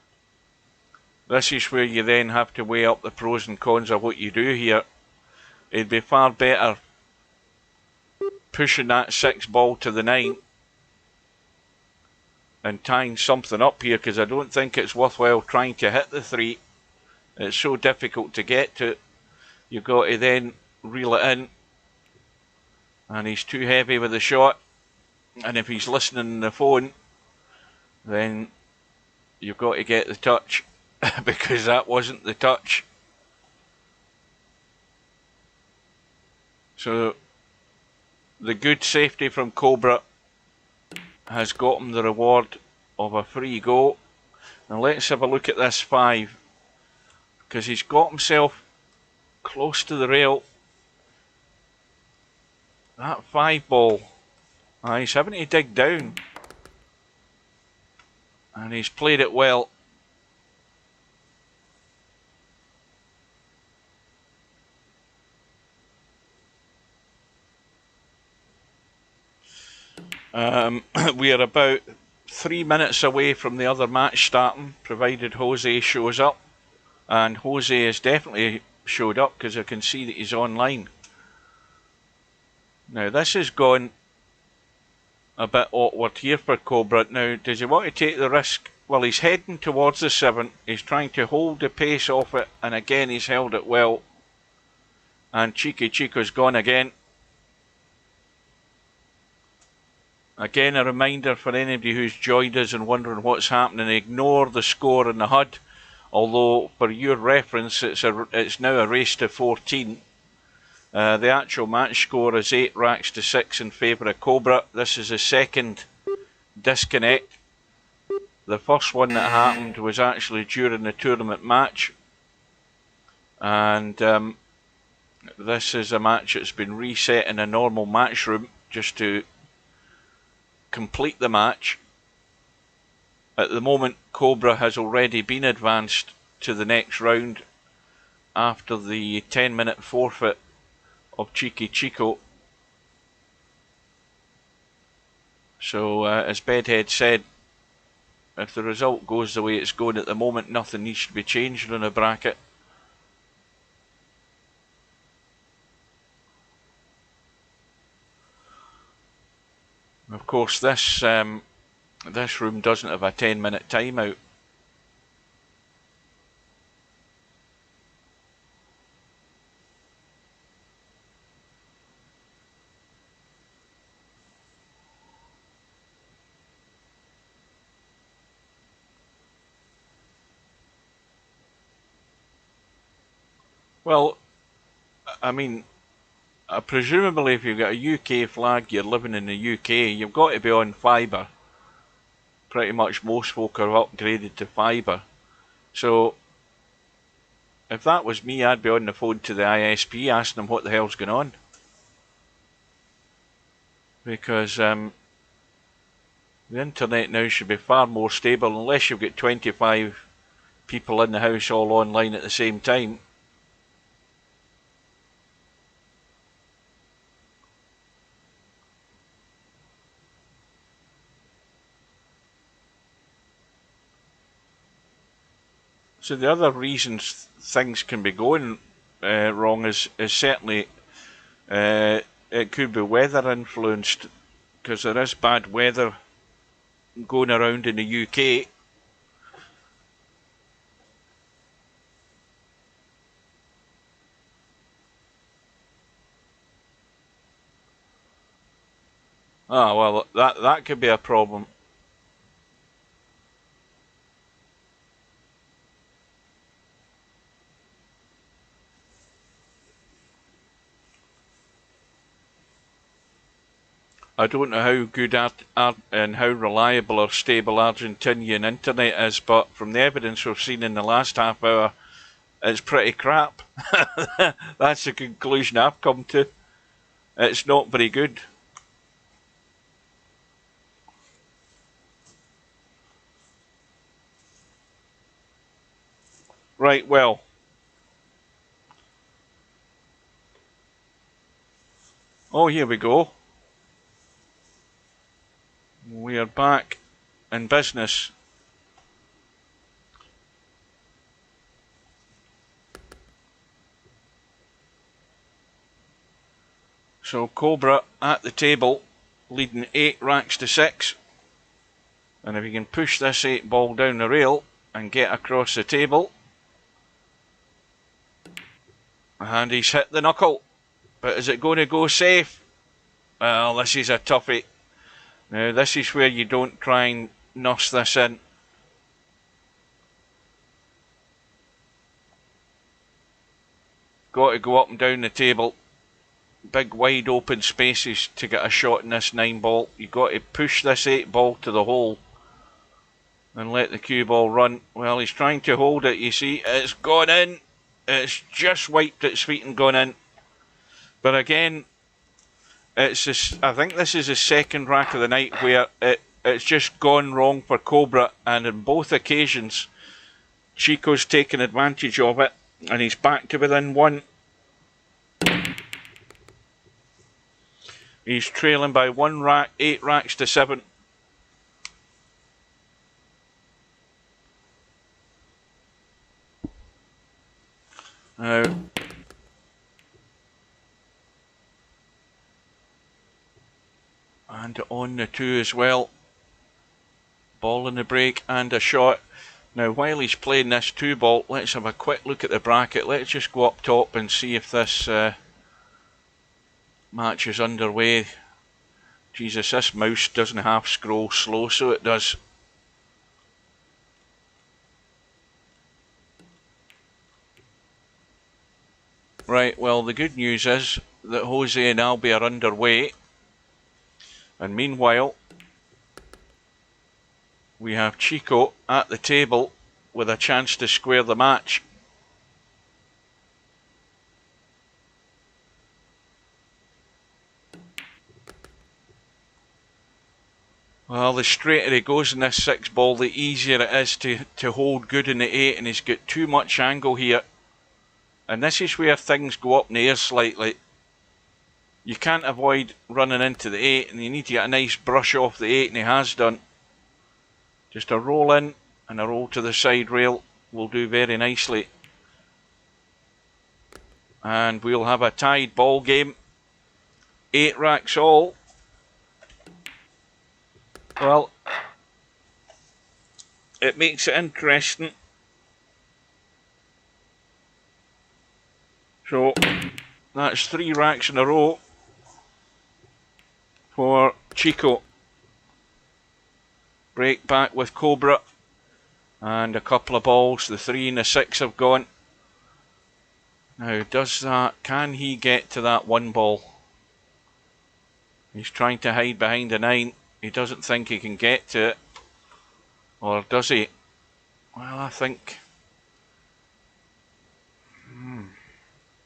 Speaker 1: this is where you then have to weigh up the pros and cons of what you do here. It'd be far better pushing that 6 ball to the 9 and tying something up here, because I don't think it's worthwhile trying to hit the 3. It's so difficult to get to. You've got to then reel it in, and he's too heavy with the shot, and if he's listening on the phone, then you've got to get the touch because that wasn't the touch. So the good safety from Cobra has got him the reward of a free go. Now let's have a look at this 5, because he's got himself close to the rail. That 5 ball, he's having to dig down, and he's played it well. We are about 3 minutes away from the other match starting, provided Jose shows up, and Jose has definitely showed up because I can see that he's online. Now this has gone a bit awkward here for Cobra. Now, does he want to take the risk? Well, he's heading towards the 7. He's trying to hold the pace off it, and again he's held it well. And Cheekychico's gone again. Again, a reminder for anybody who's joined us and wondering what's happening, ignore the score in the HUD. Although, for your reference, it's now a race to 14. The actual match score is 8 racks to 6 in favour of Cobra. This is the second disconnect. The first one that happened was actually during the tournament match. And this is a match that's been reset in a normal match room just to complete the match. At the moment, Cobra has already been advanced to the next round after the 10-minute forfeit of Cheekychico. So, as Bedhead said, if the result goes the way it's going at the moment, nothing needs to be changed in a bracket. Of course, this room doesn't have a 10-minute timeout. Well, I mean, presumably if you've got a UK flag, you're living in the UK, you've got to be on fibre. Pretty much most folk are upgraded to fibre. So if that was me, I'd be on the phone to the ISP asking them what the hell's going on. Because the internet now should be far more stable unless you've got 25 people in the house all online at the same time. So the other reasons things can be going wrong is certainly it could be weather influenced, because there is bad weather going around in the UK. Ah, well, that could be a problem. I don't know how good and how reliable or stable Argentinian internet is, but from the evidence we've seen in the last half hour, it's pretty crap. That's the conclusion I've come to. It's not very good. Right, well. Oh, here we go. We are back in business. So Cobra at the table, leading 8 racks to 6. And if you can push this 8 ball down the rail and get across the table. And he's hit the knuckle. But is it going to go safe? Well, this is a toughie. Now, this is where you don't try and nurse this in. Got to go up and down the table. Big wide open spaces to get a shot in this 9 ball. You've got to push this 8 ball to the hole and let the cue ball run. Well, he's trying to hold it, you see. It's gone in. It's just wiped its feet and gone in. But again, it's just, I think this is the second rack of the night where it's just gone wrong for Cobra, and in both occasions Chico's taken advantage of it, and he's back to within 1. He's trailing by 1 rack, 8 racks to 7. Now, and on the 2 as well. Ball in the break and a shot. Now, while he's playing this 2 ball, let's have a quick look at the bracket. Let's just go up top and see if this match is underway. Jesus, this mouse doesn't half scroll slow, so it does. Right, well, the good news is that Jose and Albie are underway. And meanwhile, we have Chico at the table with a chance to square the match. Well, the straighter he goes in this 6 ball, the easier it is to hold good in the 8, and he's got too much angle here. And this is where things go up in the air slightly. You can't avoid running into the 8, and you need to get a nice brush off the 8, and he has done. Just a roll in and a roll to the side rail will do very nicely. And we'll have a tied ball game. 8 racks all. Well, it makes it interesting. So that's 3 racks in a row for Chico. Break back with Cobra. And a couple of balls. The 3 and the 6 have gone. Now, can he get to that 1 ball? He's trying to hide behind the 9. He doesn't think he can get to it. Or does he? Well, I think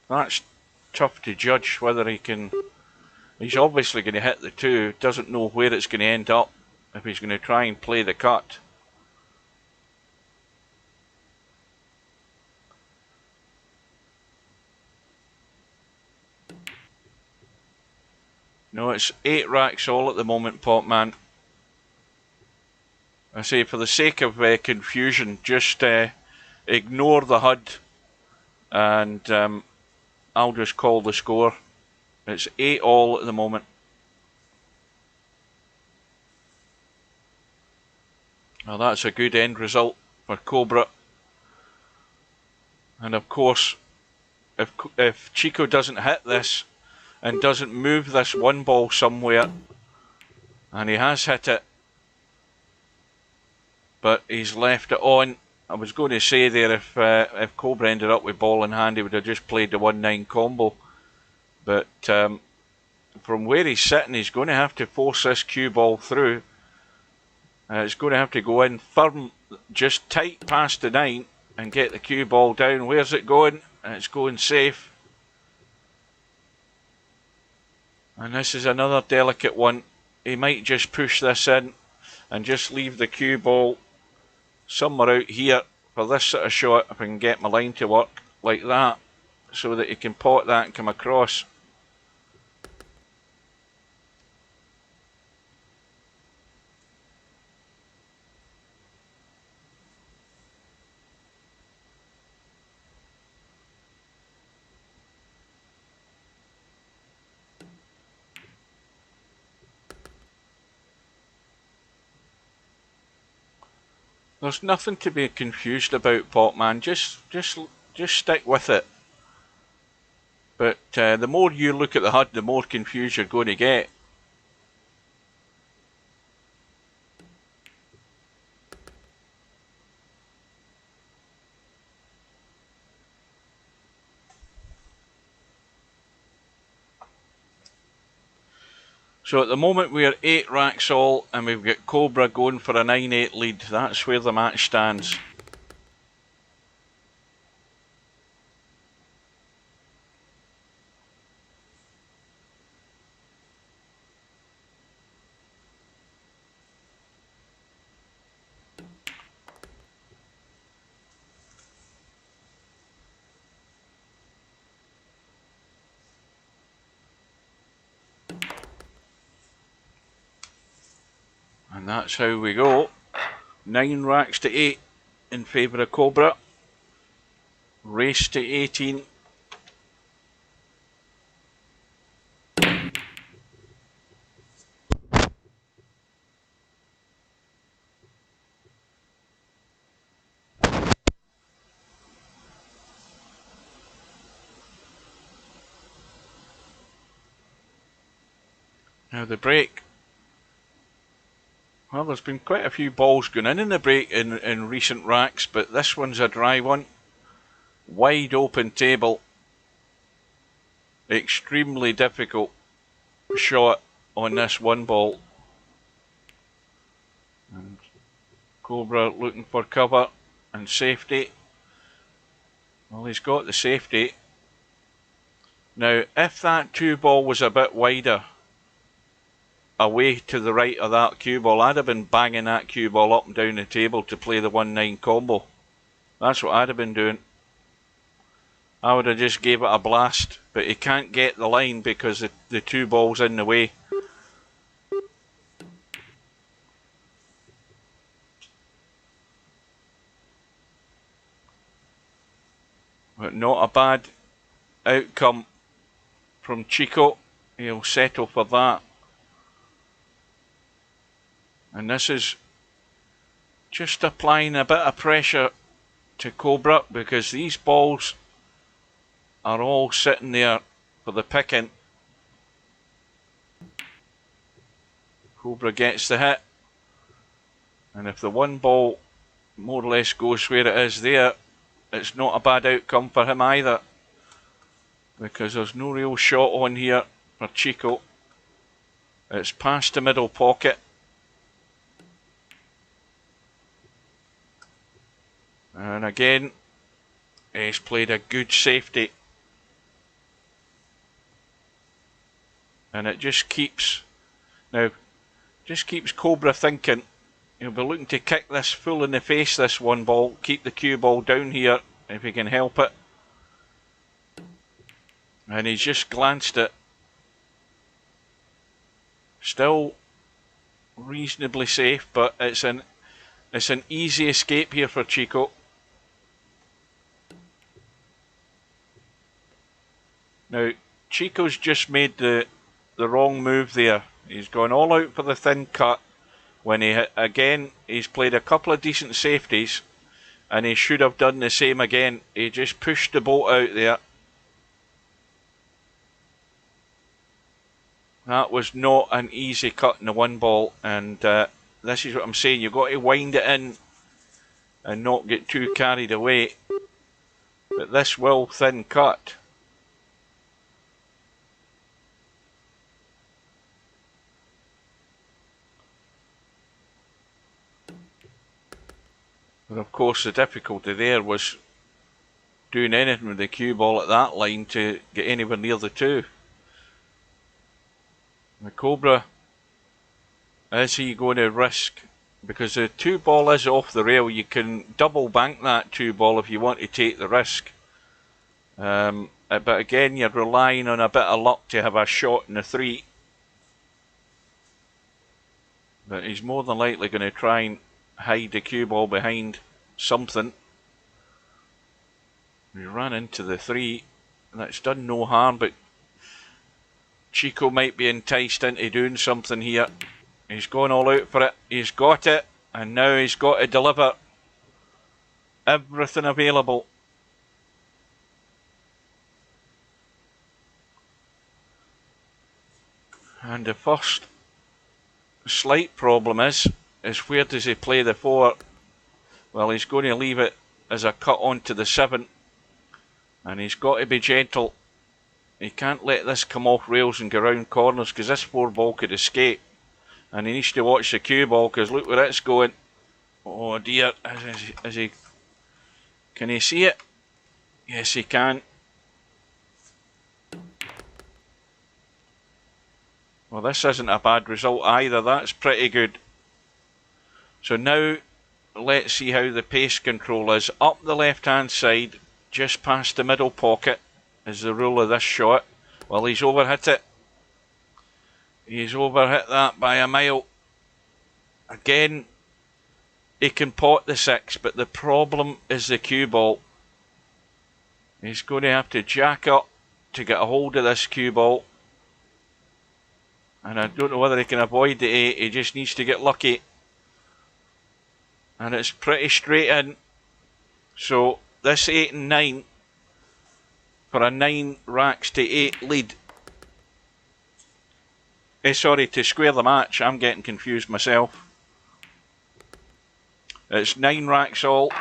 Speaker 1: That's tough to judge whether he can. He's obviously going to hit the 2, doesn't know where it's going to end up if he's going to try and play the cut. No, it's 8 racks all at the moment, Potman. I say, for the sake of confusion, just ignore the HUD and I'll just call the score. It's 8 all at the moment. Well, that's a good end result for Cobra. And of course, if Chico doesn't hit this and doesn't move this 1 ball somewhere, and he has hit it, but he's left it on. I was going to say there, if Cobra ended up with ball in hand, he would have just played the 1-9 combo. But from where he's sitting, he's going to have to force this cue ball through. It's going to have to go in firm, just tight past the 9 and get the cue ball down. Where's it going? It's going safe. And this is another delicate one. He might just push this in and just leave the cue ball somewhere out here for this sort of shot, if I can get my line to work like that, so that he can pot that and come across. There's nothing to be confused about, Potman. Just stick with it. But the more you look at the HUD, the more confused you're going to get. So at the moment we're 8 racks all, and we've got Cobra going for a 9-8 lead. That's where the match stands. And that's how we go. 9 racks to 8 in favour of Cobra. Race to 18. Now the break. Well, there's been quite a few balls going in the break in recent racks, but this one's a dry one. Wide open table. Extremely difficult shot on this 1 ball. And Cobra looking for cover and safety. Well, he's got the safety. Now, if that 2 ball was a bit wider, away to the right of that cue ball, I'd have been banging that cue ball up and down the table to play the 1-9 combo. That's what I'd have been doing. I would have just gave it a blast, but he can't get the line because the 2 balls in the way. But not a bad outcome from Chico. He'll settle for that. And this is just applying a bit of pressure to Cobra, because these balls are all sitting there for the picking. Cobra gets the hit, and if the 1 ball more or less goes where it is there, it's not a bad outcome for him either, because there's no real shot on here for Chico. It's past the middle pocket. And again, he's played a good safety. And it just keeps Cobra thinking he'll be looking to kick this full in the face, this one ball, keep the cue ball down here if he can help it. And he's just glanced it. Still reasonably safe, but it's an easy escape here for Chico. Now, Chico's just made the wrong move there. He's gone all out for the thin cut when he's played a couple of decent safeties, and he should have done the same again. He just pushed the boat out there. That was not an easy cut in the one ball, and this is what I'm saying. You've got to wind it in and not get too carried away. But this will thin cut. But of course the difficulty there was doing anything with the cue ball at that line to get anywhere near the two. The Cobra, is he going to risk, because the two ball is off the rail, you can double bank that two ball if you want to take the risk. But again, you're relying on a bit of luck to have a shot in the three. But he's more than likely going to try and hide the cue ball behind something. We ran into the three, and that's done no harm, but Chico might be enticed into doing something here. He's gone all out for it. He's got it, and now he's got to deliver everything available. And the first slight problem is where does he play the 4? Well, he's going to leave it as a cut onto the 7, and he's got to be gentle. He can't let this come off rails and go round corners, because this 4 ball could escape, and he needs to watch the cue ball, because look where it's going. Oh dear, can he see it? Yes, he can. Well, this isn't a bad result either. That's pretty good. So now let's see how the pace control is. Up the left hand side, just past the middle pocket, is the rule of this shot. Well, he's overhit it. He's overhit that by a mile. Again, he can pot the 6, but the problem is the cue ball. He's going to have to jack up to get a hold of this cue ball. And I don't know whether he can avoid the 8. He just needs to get lucky. And it's pretty straight in. So this 8 and 9 for a 9 racks to 8 lead. Sorry, to square the match. I'm getting confused myself. It's 9 racks all.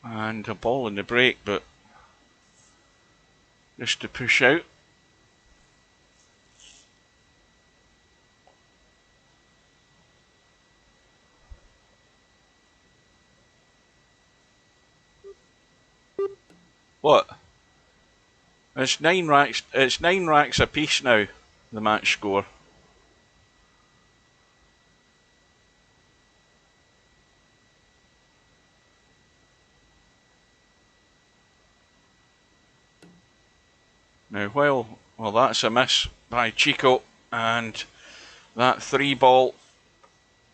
Speaker 1: And a ball in the break, but just to push out. What? It's 9 racks. It's 9 racks apiece now. The match score. Now, well, that's a miss by Chico, and that 3 ball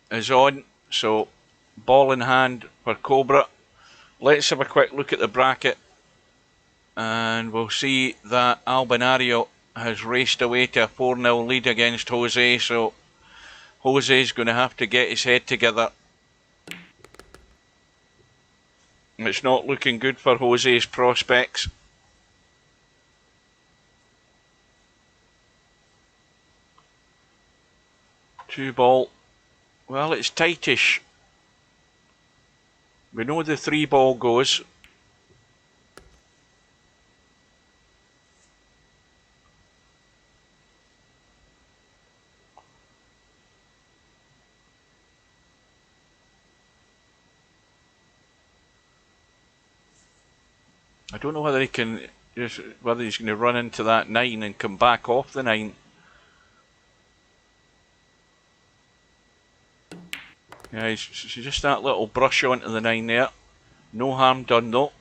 Speaker 1: is on. So, ball in hand for Cobra. Let's have a quick look at the bracket, and we'll see that Albinario has raced away to a 4-0 lead against Jose. So, Jose's going to have to get his head together. It's not looking good for Jose's prospects. Two ball. Well, it's tightish. We know the 3 ball goes. I don't know whether he can, whether he's going to run into that 9 and come back off the 9. Yeah, he's just that little brush onto the 9 there. No harm done though.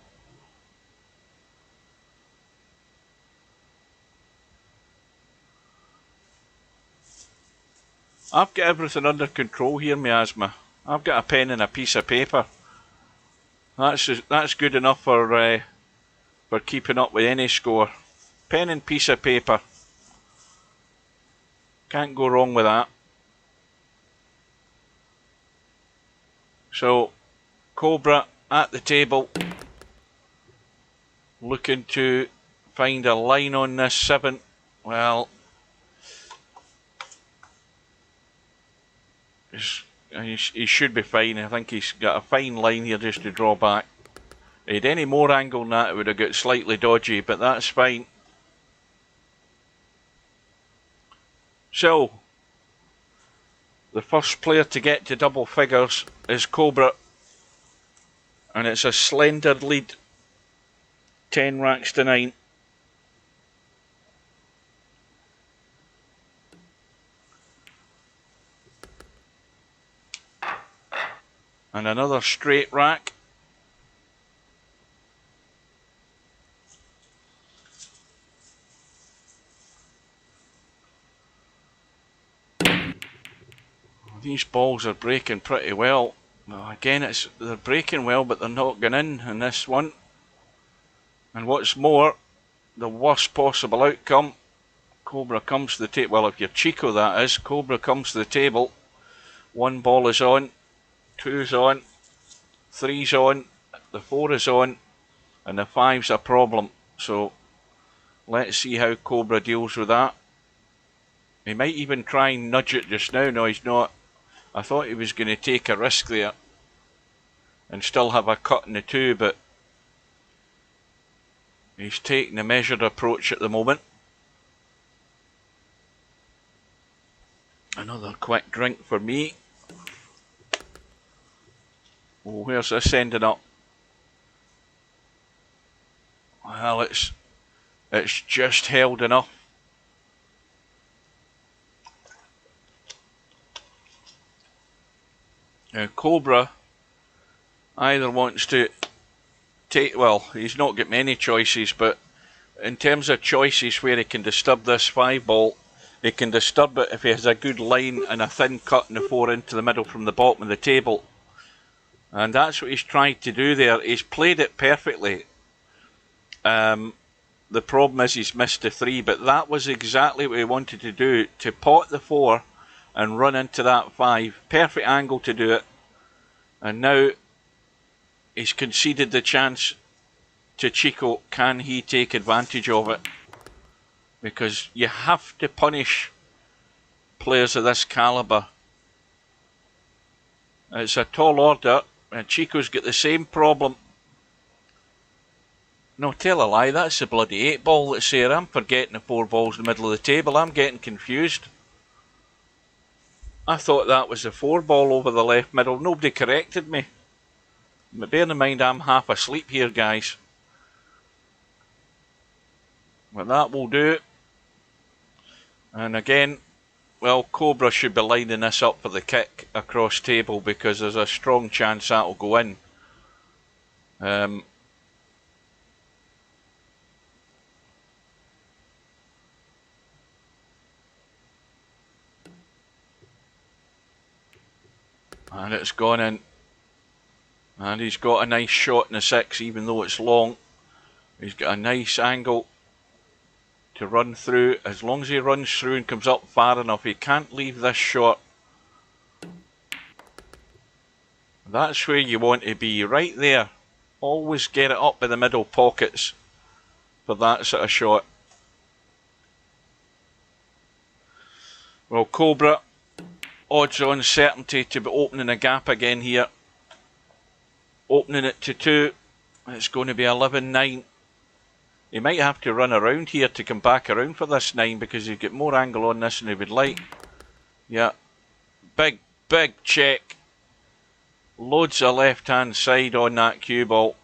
Speaker 1: I've got everything under control here, Miasma. I've got a pen and a piece of paper. That's good enough for keeping up with any score. Pen and piece of paper. Can't go wrong with that. So, Cobra at the table, looking to find a line on this 7. Well, he should be fine. I think he's got a fine line here just to draw back. If he had any more angle than that, it would have got slightly dodgy, but that's fine. So, the first player to get to double figures is Cobra, and it's a slender lead, 10 racks to 9. And another straight rack. These balls are breaking pretty well. Well, again, they're breaking well, but they're not going in this one. And what's more, the worst possible outcome, Cobra comes to the table. Well, if you're Chico, that is. Cobra comes to the table. 1 ball is on, 2's on, 3's on, the 4 is on, and the 5's a problem. So let's see how Cobra deals with that. He might even try and nudge it just now. No, he's not. I thought he was going to take a risk there and still have a cut in the 2, but he's taking a measured approach at the moment. Another quick drink for me. Oh, where's this ending up? Well, it's just held enough. Now Cobra either wants to take, well, he's not got many choices, but in terms of choices where he can disturb this 5 ball, he can disturb it if he has a good line and a thin cut in the 4 into the middle from the bottom of the table. And that's what he's tried to do there. He's played it perfectly. The problem is he's missed the 3, but that was exactly what he wanted to do, to pot the 4 and run into that 5. Perfect angle to do it. And now he's conceded the chance to Chico. Can he take advantage of it? Because you have to punish players of this calibre. It's a tall order, and Chico's got the same problem. No, tell a lie, that's the bloody 8 ball that's there. I'm forgetting the 4 balls in the middle of the table. I'm getting confused. I thought that was the 4 ball over the left middle. Nobody corrected me. But bear in mind, I'm half asleep here, guys. But that will do. And again, well, Cobra should be lining this up for the kick across table, because there's a strong chance that'll go in. And it's gone in. And he's got a nice shot in the 6, even though it's long. He's got a nice angle to run through. As long as he runs through and comes up far enough, he can't leave this shot. That's where you want to be, right there. Always get it up by the middle pockets for that sort of shot. Well, Cobra, odds on certainty to be opening a gap again here. opening it to 2. It's going to be 11-9. He might have to run around here to come back around for this 9 because he'd get more angle on this than he would like. Yeah. Big check. Loads of left-hand side on that cue ball.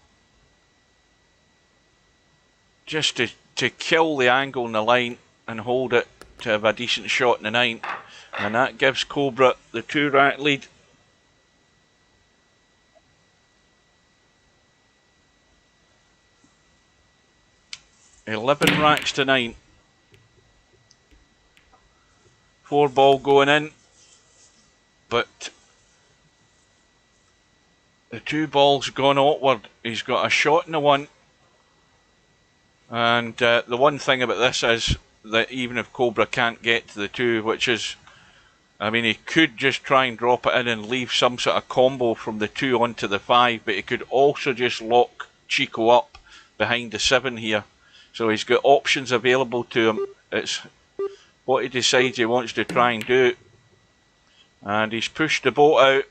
Speaker 1: Just to kill the angle in the line and hold it to have a decent shot in the 9. And that gives Cobra the 2-rack lead. 11 racks to 9. 4 ball going in, but the 2 balls gone outward. He's got a shot in the 1, and the one thing about this is that even if Cobra can't get to the 2, which is, I mean, he could just try and drop it in and leave some sort of combo from the 2 onto the 5, but he could also just lock Chico up behind the 7 here. So he's got options available to him. It's what he decides he wants to try and do. And he's pushed the boat out,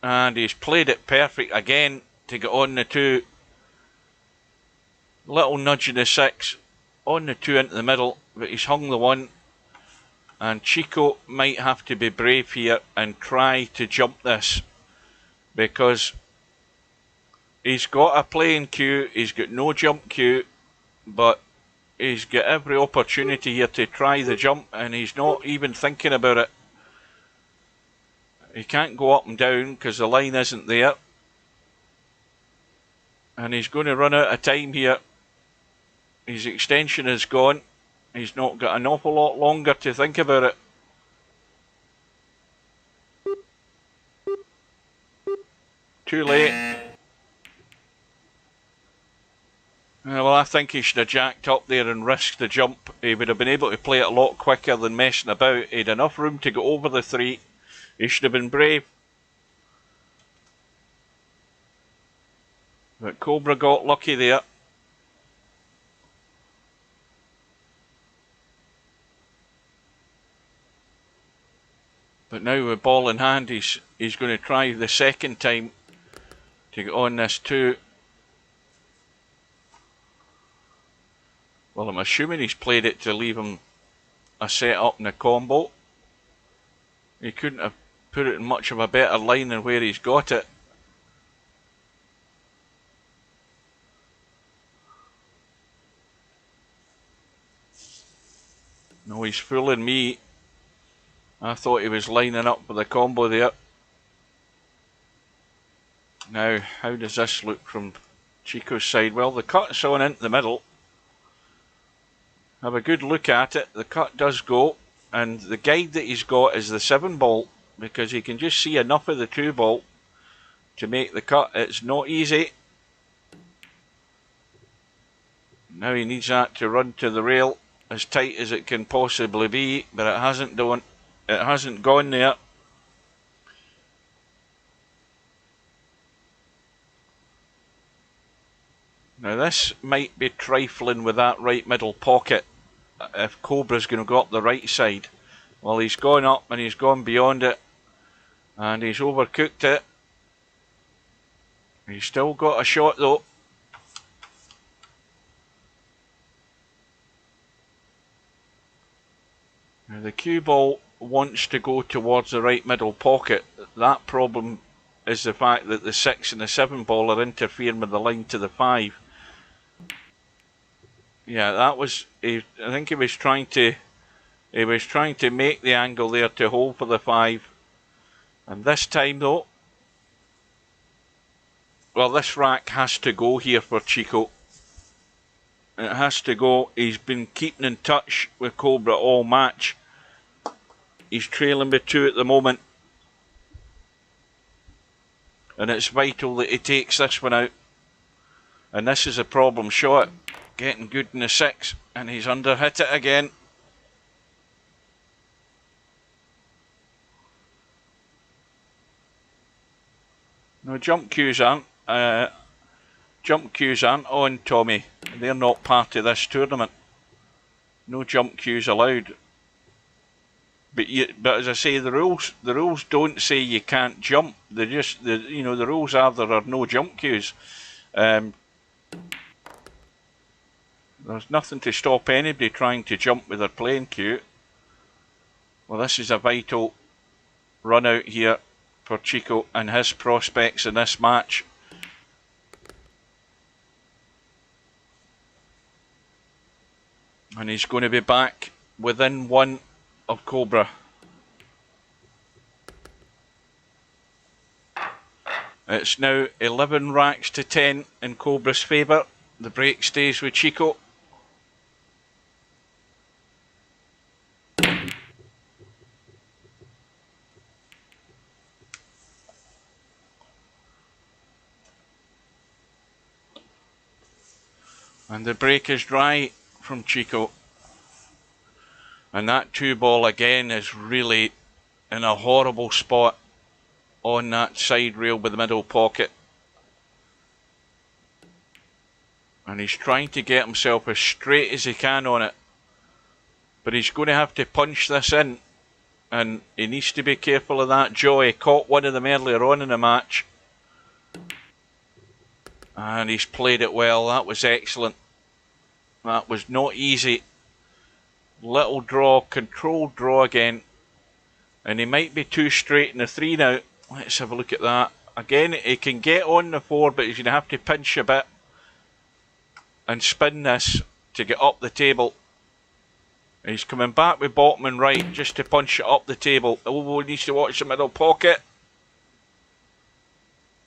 Speaker 1: and he's played it perfect again to get on the 2. Little nudge in the 6, on the 2 into the middle, but he's hung the 1. And Chico might have to be brave here and try to jump this, because he's got a playing cue, he's got no jump cue, but he's got every opportunity here to try the jump, and he's not even thinking about it. He can't go up and down because the line isn't there, and he's going to run out of time here. His extension is gone. He's not got an awful lot longer to think about it. Too late. Well, I think he should have jacked up there and risked the jump. He would have been able to play it a lot quicker than messing about. He had enough room to go over the 3. He should have been brave. But Cobra got lucky there. But now with ball in hand, he's going to try the second time to get on this 2. Well, I'm assuming he's played it to leave him a set up in a combo. He couldn't have put it in much of a better line than where he's got it. No, he's fooling me. I thought he was lining up with the combo there. Now, how does this look from Chico's side? Well, the cut's on into the middle. Have a good look at it. The cut does go, and the guide that he's got is the 7 ball, because he can just see enough of the 2 ball to make the cut. It's not easy. Now he needs that to run to the rail as tight as it can possibly be, but it hasn't gone there. Now this might be trifling with that right middle pocket if Cobra's going to go up the right side. Well, he's gone up and he's gone beyond it, and he's overcooked it. He's still got a shot though. Now the cue ball wants to go towards the right middle pocket. That problem is the fact that the 6 and the 7 ball are interfering with the line to the 5. Yeah, that was. I think he was trying to make the angle there to hold for the 5. And this time though, well, this rack has to go here for Chico. It has to go. He's been keeping in touch with Cobra all match. He's trailing by 2 at the moment, and it's vital that he takes this one out. And this is a problem shot. Getting good in the 6, and he's under hit it again. No, jump cues aren't on, Tommy. They're not part of this tournament. No jump cues allowed. But as I say, the rules don't say you can't jump. They just, the rules are there are no jump cues. There's nothing to stop anybody trying to jump with their playing cue. Well, this is a vital run out here for Chico and his prospects in this match. And he's going to be back within one of Cobra. It's now 11 racks to 10 in Cobra's favour. The break stays with Chico. And the break is dry from Chico. And that 2-ball again is really in a horrible spot on that side rail with the middle pocket. And he's trying to get himself as straight as he can on it. But he's going to have to punch this in. And he needs to be careful of that jaw. He caught one of them earlier on in the match. And he's played it well. That was excellent. That was not easy. Little draw, controlled draw again. And he might be too straight in the 3 now. Let's have a look at that. Again, he can get on the 4, but he's going to have to pinch a bit and spin this to get up the table. He's coming back with bottom and right just to punch it up the table. Oh, he needs to watch the middle pocket.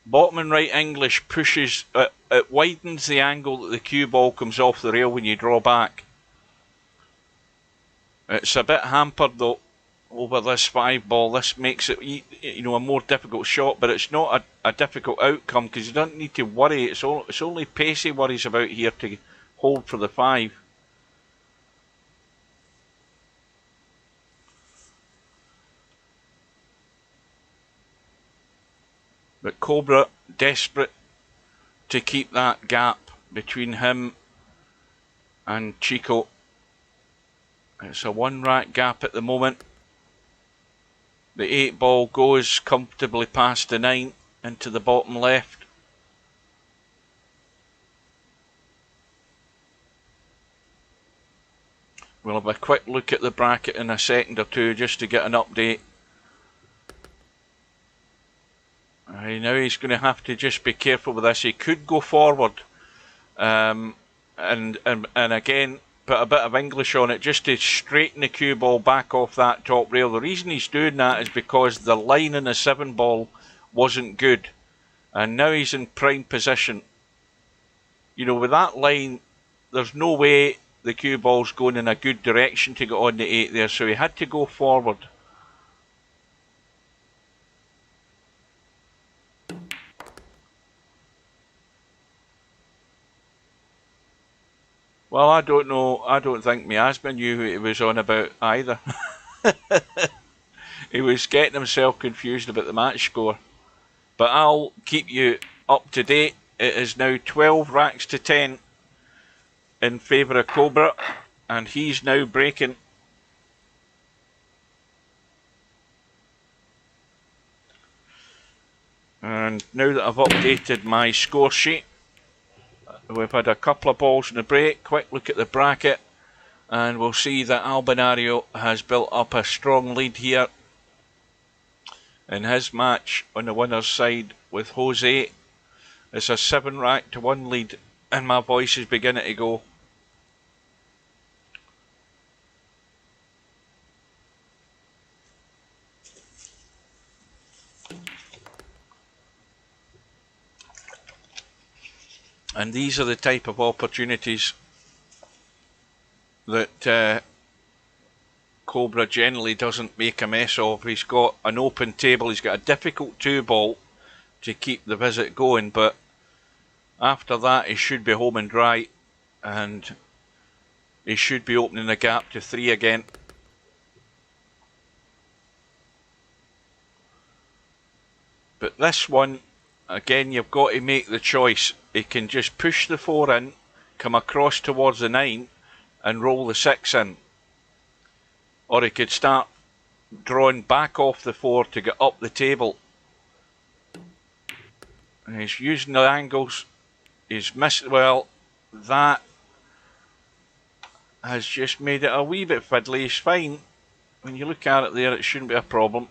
Speaker 1: Bottom and right English pushes, it widens the angle that the cue ball comes off the rail when you draw back. It's a bit hampered though over this 5-ball. This makes it, a more difficult shot, but it's not a difficult outcome because you don't need to worry. It's only Pacey worries about here to hold for the 5. But Cobra desperate to keep that gap between him and Chico. It's a 1-rack gap at the moment. The 8-ball goes comfortably past the 9 into the bottom left. We'll have a quick look at the bracket in a second or two just to get an update. Now he's going to have to just be careful with this. He could go forward and again put a bit of English on it just to straighten the cue ball back off that top rail. The reason he's doing that is because the line in the 7-ball wasn't good. And now he's in prime position. With that line, there's no way the cue ball's going in a good direction to get on the 8 there, so he had to go forward. Well, I don't know. I don't think Miasma knew who he was on about either. He was getting himself confused about the match score. But I'll keep you up to date. It is now 12 racks to 10 in favour of Cobra. And he's now breaking. And now that I've updated my score sheet, we've had a couple of balls in the break. Quick look at the bracket, and we'll see that Albinario has built up a strong lead here in his match on the winner's side with Jose. It's a 7-rack to 1 lead, and my voice is beginning to go. And these are the type of opportunities that Cobra generally doesn't make a mess of. He's got an open table, he's got a difficult 2-ball to keep the visit going, but after that he should be home and dry, and he should be opening the gap to 3 again. But this one, again, you've got to make the choice. He can just push the 4 in, come across towards the 9 and roll the 6 in. Or he could start drawn back off the 4 to get up the table. And he's using the angles. He's missed. Well, that has just made it a wee bit fiddly. He's fine. When you look at it there, it shouldn't be a problem.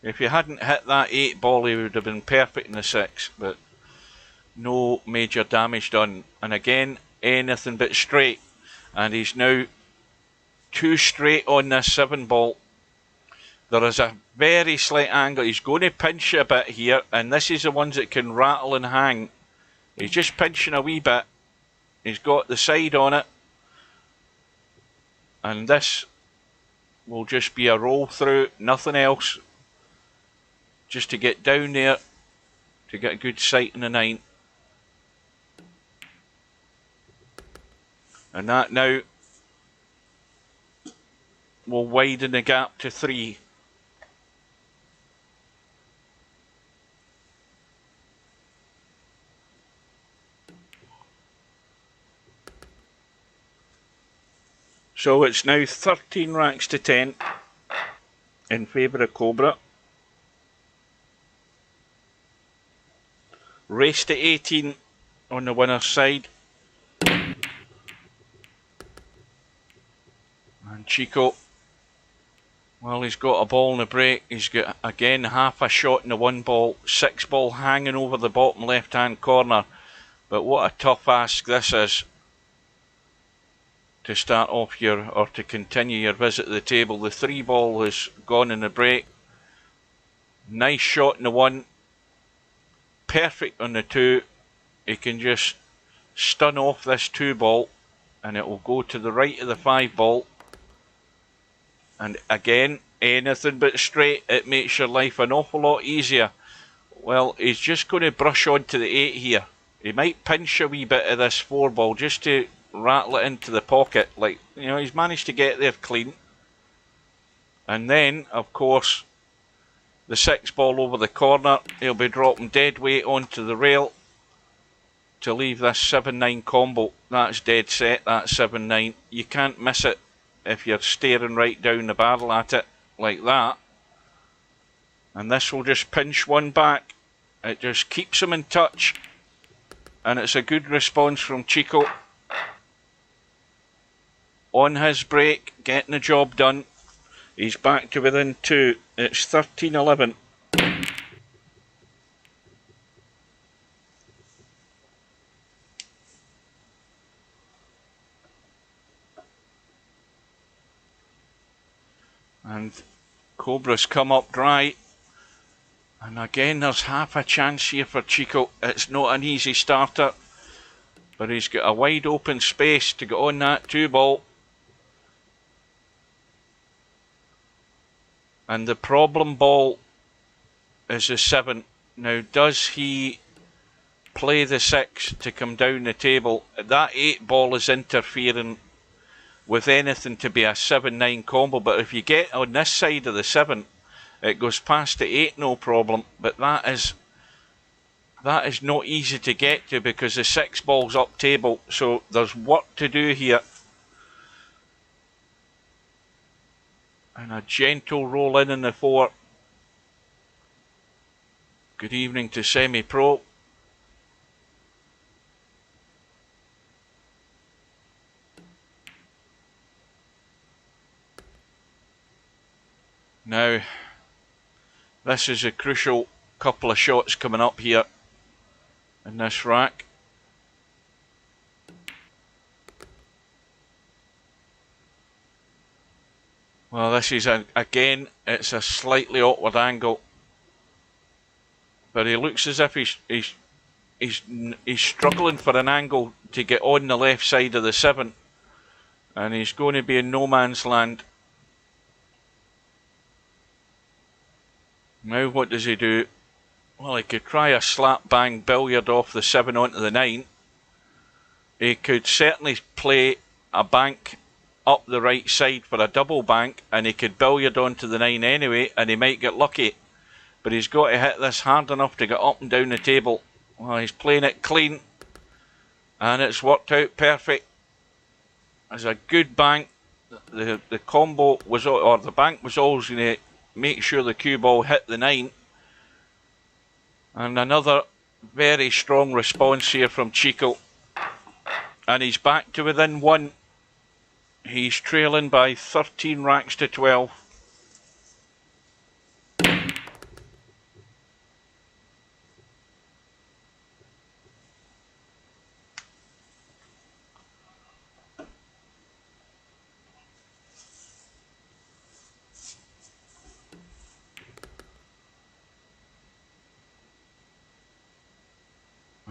Speaker 1: If you hadn't hit that 8 ball, he would have been perfect in the 6, but no major damage done. And again, anything but straight. And he's now 2 straight on this 7 ball. There is a very slight angle. He's going to pinch a bit here, and this is the ones that can rattle and hang. He's just pinching a wee bit. He's got the side on it. And this will just be a roll through, nothing else. Just to get down there, to get a good sight in the 9. And that now will widen the gap to 3. So it's now 13 racks to 10 in favour of Cobra. Race to 18 on the winner's side. And Chico, well, he's got a ball in the break. He's got, again, half a shot in the 1 ball. 6 ball hanging over the bottom left-hand corner. But what a tough ask this is to start off or to continue your visit to the table. The 3 ball has gone in the break. Nice shot in the 1. Perfect on the 2. He can just stun off this 2 ball and it will go to the right of the 5 ball. And again, anything but straight. It makes your life an awful lot easier. Well, he's just going to brush on to the 8 here. He might pinch a wee bit of this 4 ball just to rattle it into the pocket. Like, you know, he's managed to get there clean. And then, of course, the 6 ball over the corner. He'll be dropping dead weight onto the rail to leave this 7-9 combo. That's dead set, that's 7-9. You can't miss it if you're staring right down the barrel at it like that. And this will just pinch 1 back. It just keeps him in touch. And it's a good response from Chico. On his break, getting the job done. He's back to within 2. It's 13-11. And Cobra's come up dry. And again, there's half a chance here for Chico. It's not an easy starter. But he's got a wide open space to get on that 2 ball. And the problem ball is the 7. Now, does he play the 6 to come down the table? That 8 ball is interfering with anything to be a 7-9 combo. But if you get on this side of the 7, it goes past the 8, no problem. But that is not easy to get to because the 6 ball's up table. So there's work to do here. And a gentle roll in the 4. Good evening to Semi-Pro. Now, this is a crucial couple of shots coming up here in this rack. Well, this is, again, it's a slightly awkward angle. But he looks as if he's struggling for an angle to get on the left side of the 7. And he's going to be in no man's land. Now what does he do? Well, he could try a slap bang billiard off the 7 onto the 9. He could certainly play a bank up the right side for a double bank, and he could billiard onto the 9 anyway, and he might get lucky. But he's got to hit this hard enough to get up and down the table. Well, he's playing it clean, and it's worked out perfect. It's a good bank, the combo was, or the bank was always going to make sure the cue ball hit the 9. And another very strong response here from Chico. And he's back to within 1. He's trailing by 13 racks to 12.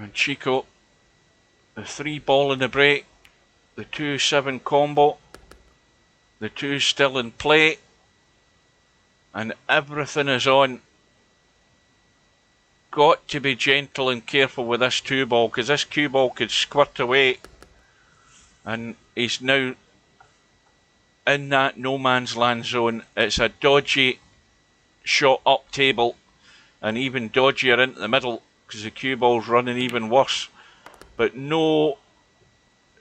Speaker 1: And Chico, the 3 ball in the break, the 2-7 combo, the 2 still in play, and everything is on. Got to be gentle and careful with this 2 ball, because this cue ball could squirt away, and he's now in that no man's land zone. It's a dodgy shot up table, and even dodgier into the middle, because the cue ball's running even worse. But no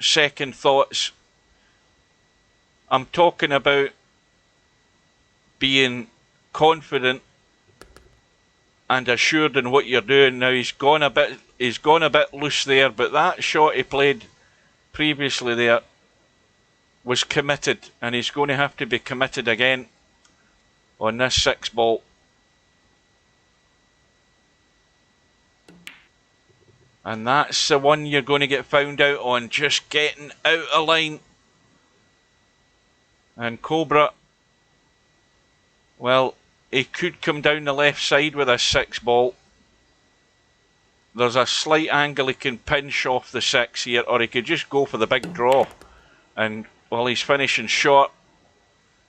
Speaker 1: second thoughts. I'm talking about being confident and assured in what you're doing. Now he's gone a bit loose there, but that shot he played previously there was committed, and he's going to have to be committed again on this 6 ball. And that's the one you're going to get found out on, just getting out of line. And Cobra, well, he could come down the left side with a 6 ball. There's a slight angle he can pinch off the 6 here, or he could just go for the big draw. And while he's finishing short,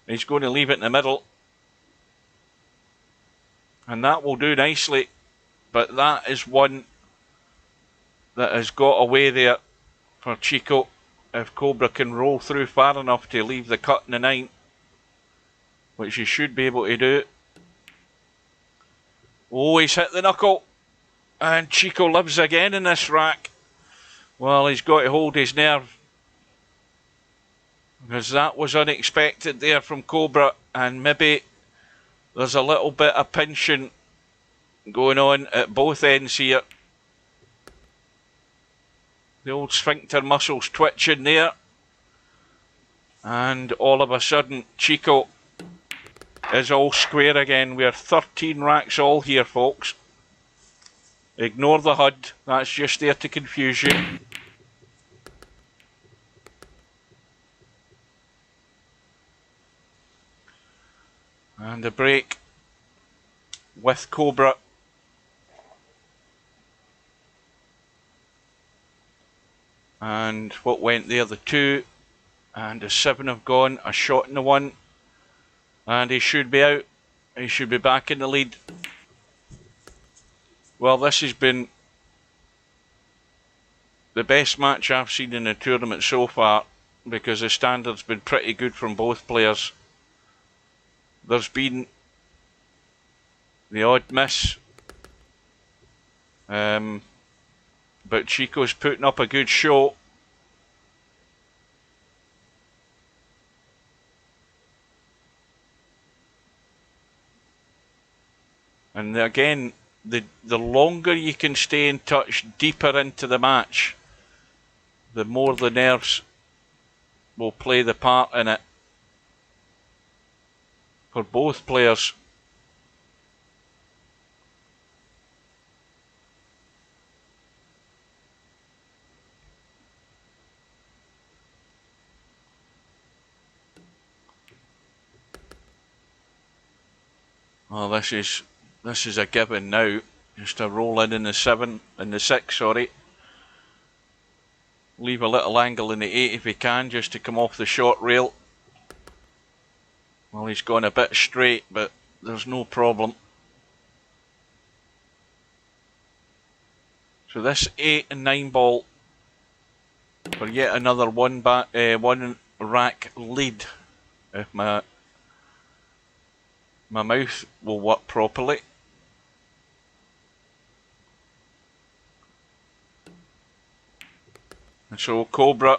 Speaker 1: he's going to leave it in the middle. And that will do nicely. But that is one that has got away there for Chico. If Cobra can roll through far enough to leave the cut in the 9, which he should be able to do. Oh, he's hit the knuckle. And Chico lives again in this rack. Well, he's got to hold his nerve, because that was unexpected there from Cobra, and maybe there's a little bit of pinching going on at both ends here. The old sphincter muscles twitching there, and all of a sudden Chico is all square again. We're 13 racks all here, folks. Ignore the HUD, that's just there to confuse you. And the break with Cobra. And what went there? The 2 and the 7 have gone. A shot in the 1. And he should be out. He should be back in the lead. Well, this has been the best match I've seen in the tournament so far, because the standard's been pretty good from both players. There's been the odd miss, but Chico's putting up a good show. And again, the longer you can stay in touch deeper into the match, the more the nerves will play the part in it for both players. Oh, this is a given now. Just a roll in the 7, in the 6, sorry. Leave a little angle in the 8 if he can, just to come off the short rail. Well, he's gone a bit straight, but there's no problem. So this 8 and 9 ball for yet another one rack lead, if my mouth will work properly. And so Cobra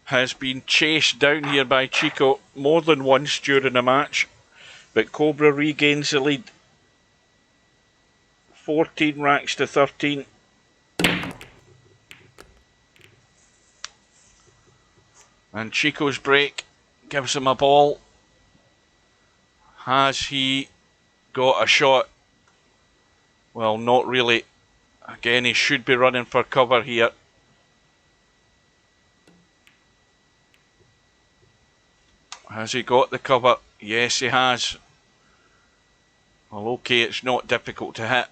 Speaker 1: has been chased down here by Chico more than once during the match, but Cobra regains the lead. 14 racks to 13. And Chico's break gives him a ball. Has he got a shot? Well, not really. Again, he should be running for cover here. Has he got the cover? Yes, he has. Well, okay, it's not difficult to hit.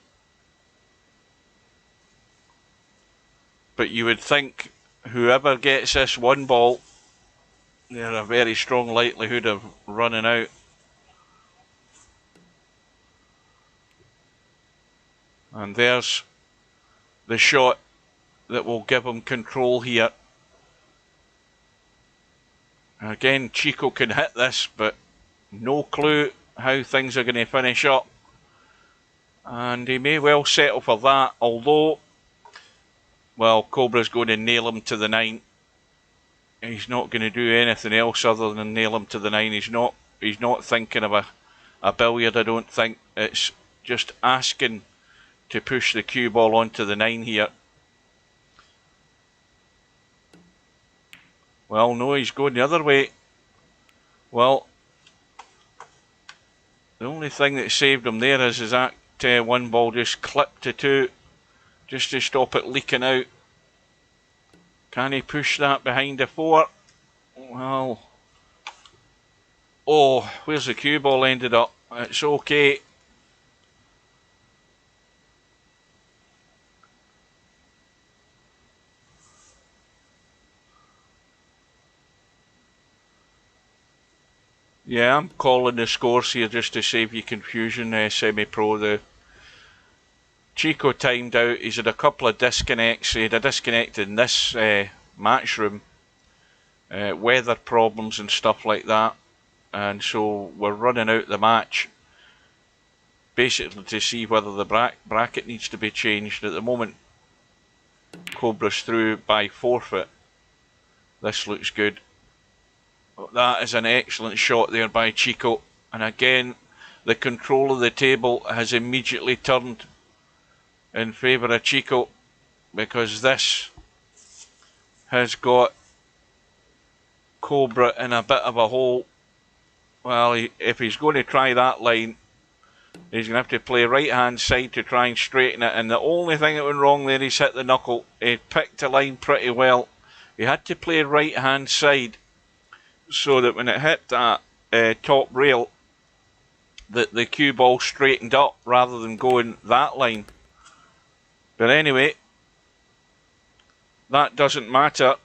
Speaker 1: But you would think whoever gets this one ball, they're a very strong likelihood of running out. And there's the shot that will give him control here. Again, Chico can hit this, but no clue how things are going to finish up. And he may well settle for that, although, well, Cobra's going to nail him to the 9. He's not going to do anything else other than nail him to the 9. He's not thinking of a billiard, I don't think. It's just asking to push the cue ball onto the 9 here. Well, no, he's going the other way. Well, the only thing that saved him there is that one ball just clipped to 2, just to stop it leaking out. Can he push that behind the 4? Well, oh, where's the cue ball ended up? It's okay. Yeah, I'm calling the scores here just to save you confusion, Semi-Pro. The Chico timed out. He's had a couple of disconnects. He had a disconnect in this match room. Weather problems and stuff like that. And so we're running out the match. Basically to see whether the bracket needs to be changed. At the moment, Cobra's through by forfeit. This looks good. That is an excellent shot there by Chico. And again, the control of the table has immediately turned in favour of Chico, because this has got Cobra in a bit of a hole. Well, if he's going to try that line, he's going to have to play right hand side to try and straighten it. And the only thing that went wrong there, he's hit the knuckle. He picked a line pretty well. He had to play right hand side, so that when it hit that top rail, the cue ball straightened up rather than going that line. But anyway, that doesn't matter,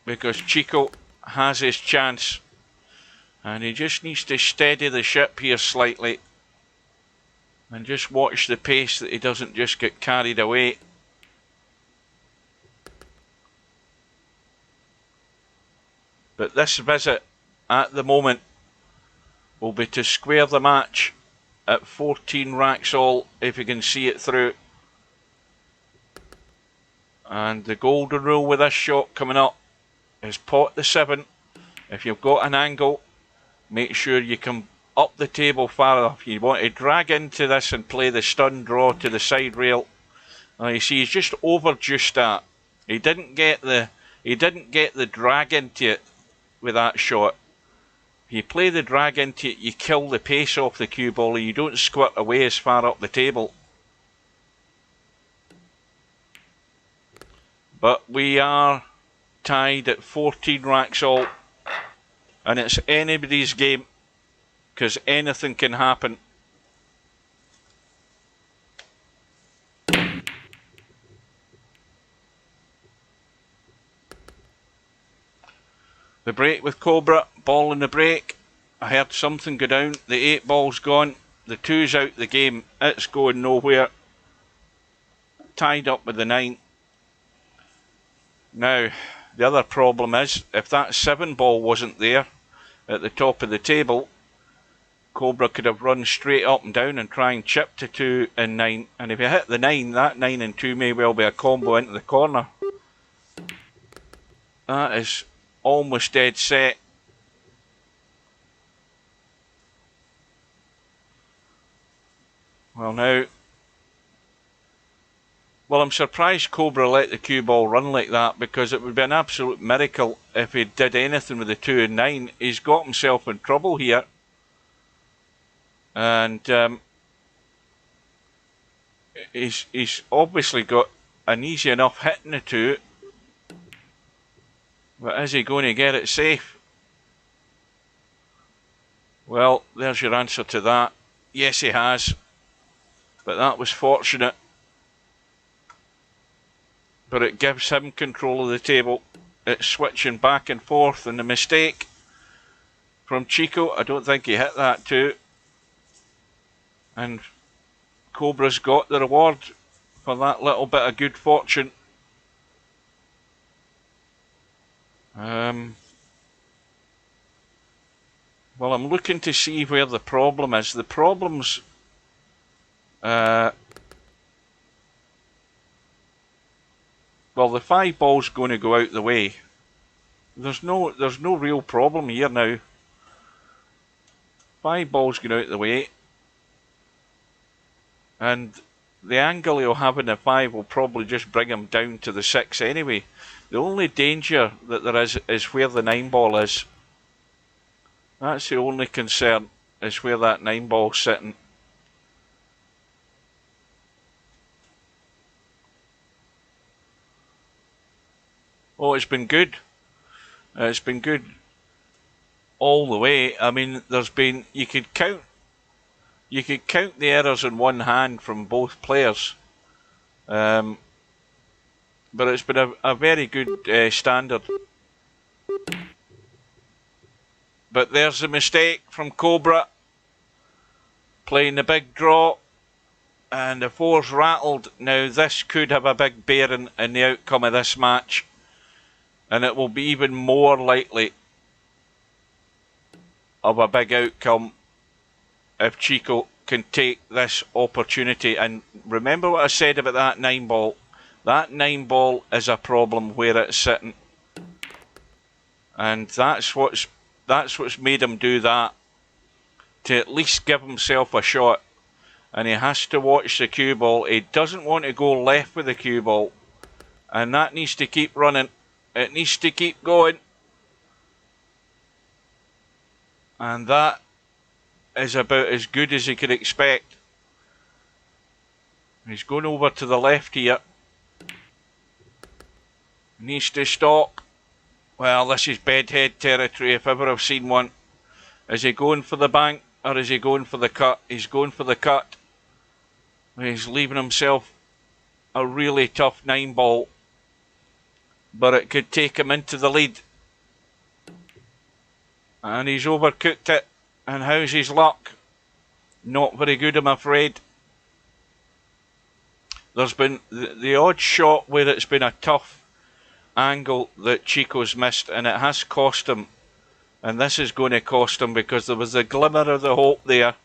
Speaker 1: because Chico has his chance, and he just needs to steady the ship here slightly and just watch the pace, that he doesn't just get carried away. But this visit at the moment will be to square the match at 14 racks all, if you can see it through. And the golden rule with this shot coming up is pot the 7. If you've got an angle, make sure you come up the table far enough. You want to drag into this and play the stun draw to the side rail. Now you see, he's just overjuiced that. He didn't get the drag into it with that shot. If you play the drag into it, you kill the pace off the cue ball, and you don't squirt away as far up the table. But we are tied at 14 racks all, and it's anybody's game, because anything can happen. The break with Cobra, ball in the break. I heard something go down. The 8 ball's gone. The 2's out the game. It's going nowhere. Tied up with the 9. Now, the other problem is, if that 7 ball wasn't there at the top of the table, Cobra could have run straight up and down and try and chip to 2 and 9. And if you hit the 9, that 9 and 2 may well be a combo into the corner. That is almost dead set. Well now, well, I'm surprised Cobra let the cue ball run like that, because it would be an absolute miracle if he did anything with the 2 and 9. He's got himself in trouble here. And he's obviously got an easy enough hit in the 2. But is he going to get it safe? Well, there's your answer to that. Yes, he has. But that was fortunate. But it gives him control of the table. It's switching back and forth, and the mistake from Chico, I don't think he hit that 2. And Cobra's got the reward for that little bit of good fortune. Well, I'm looking to see where the problem is. The problem's well, the 5 ball's going to go out the way. There's no real problem here now. 5 balls going out the way. And the angle he'll have in the 5 will probably just bring him down to the 6 anyway. The only danger that there is where the 9 ball is. That's the only concern, is where that 9 ball's sitting. Oh, it's been good. It's been good all the way. I mean, there's been, you could count the errors in one hand from both players. But it's been a very good standard. But there's a mistake from Cobra. Playing the big draw. And the 4's rattled. Now this could have a big bearing in the outcome of this match. And it will be even more likely of a big outcome if Chico can take this opportunity. And remember what I said about that 9 ball. That 9 ball is a problem where it's sitting. And that's what's made him do that. To at least give himself a shot. And he has to watch the cue ball. He doesn't want to go left with the cue ball. And that needs to keep running. It needs to keep going. And that is about as good as he could expect. He's going over to the left here. Needs to stop. Well, this is bedhead territory if ever I've seen one. Is he going for the bank or is he going for the cut? He's going for the cut. He's leaving himself a really tough 9 ball. But it could take him into the lead. And he's overcooked it. And how's his luck? Not very good, I'm afraid. There's been the odd shot where it's been a tough angle that Chico's missed, and it has cost him. And this is going to cost him, because there was a glimmer of the hope there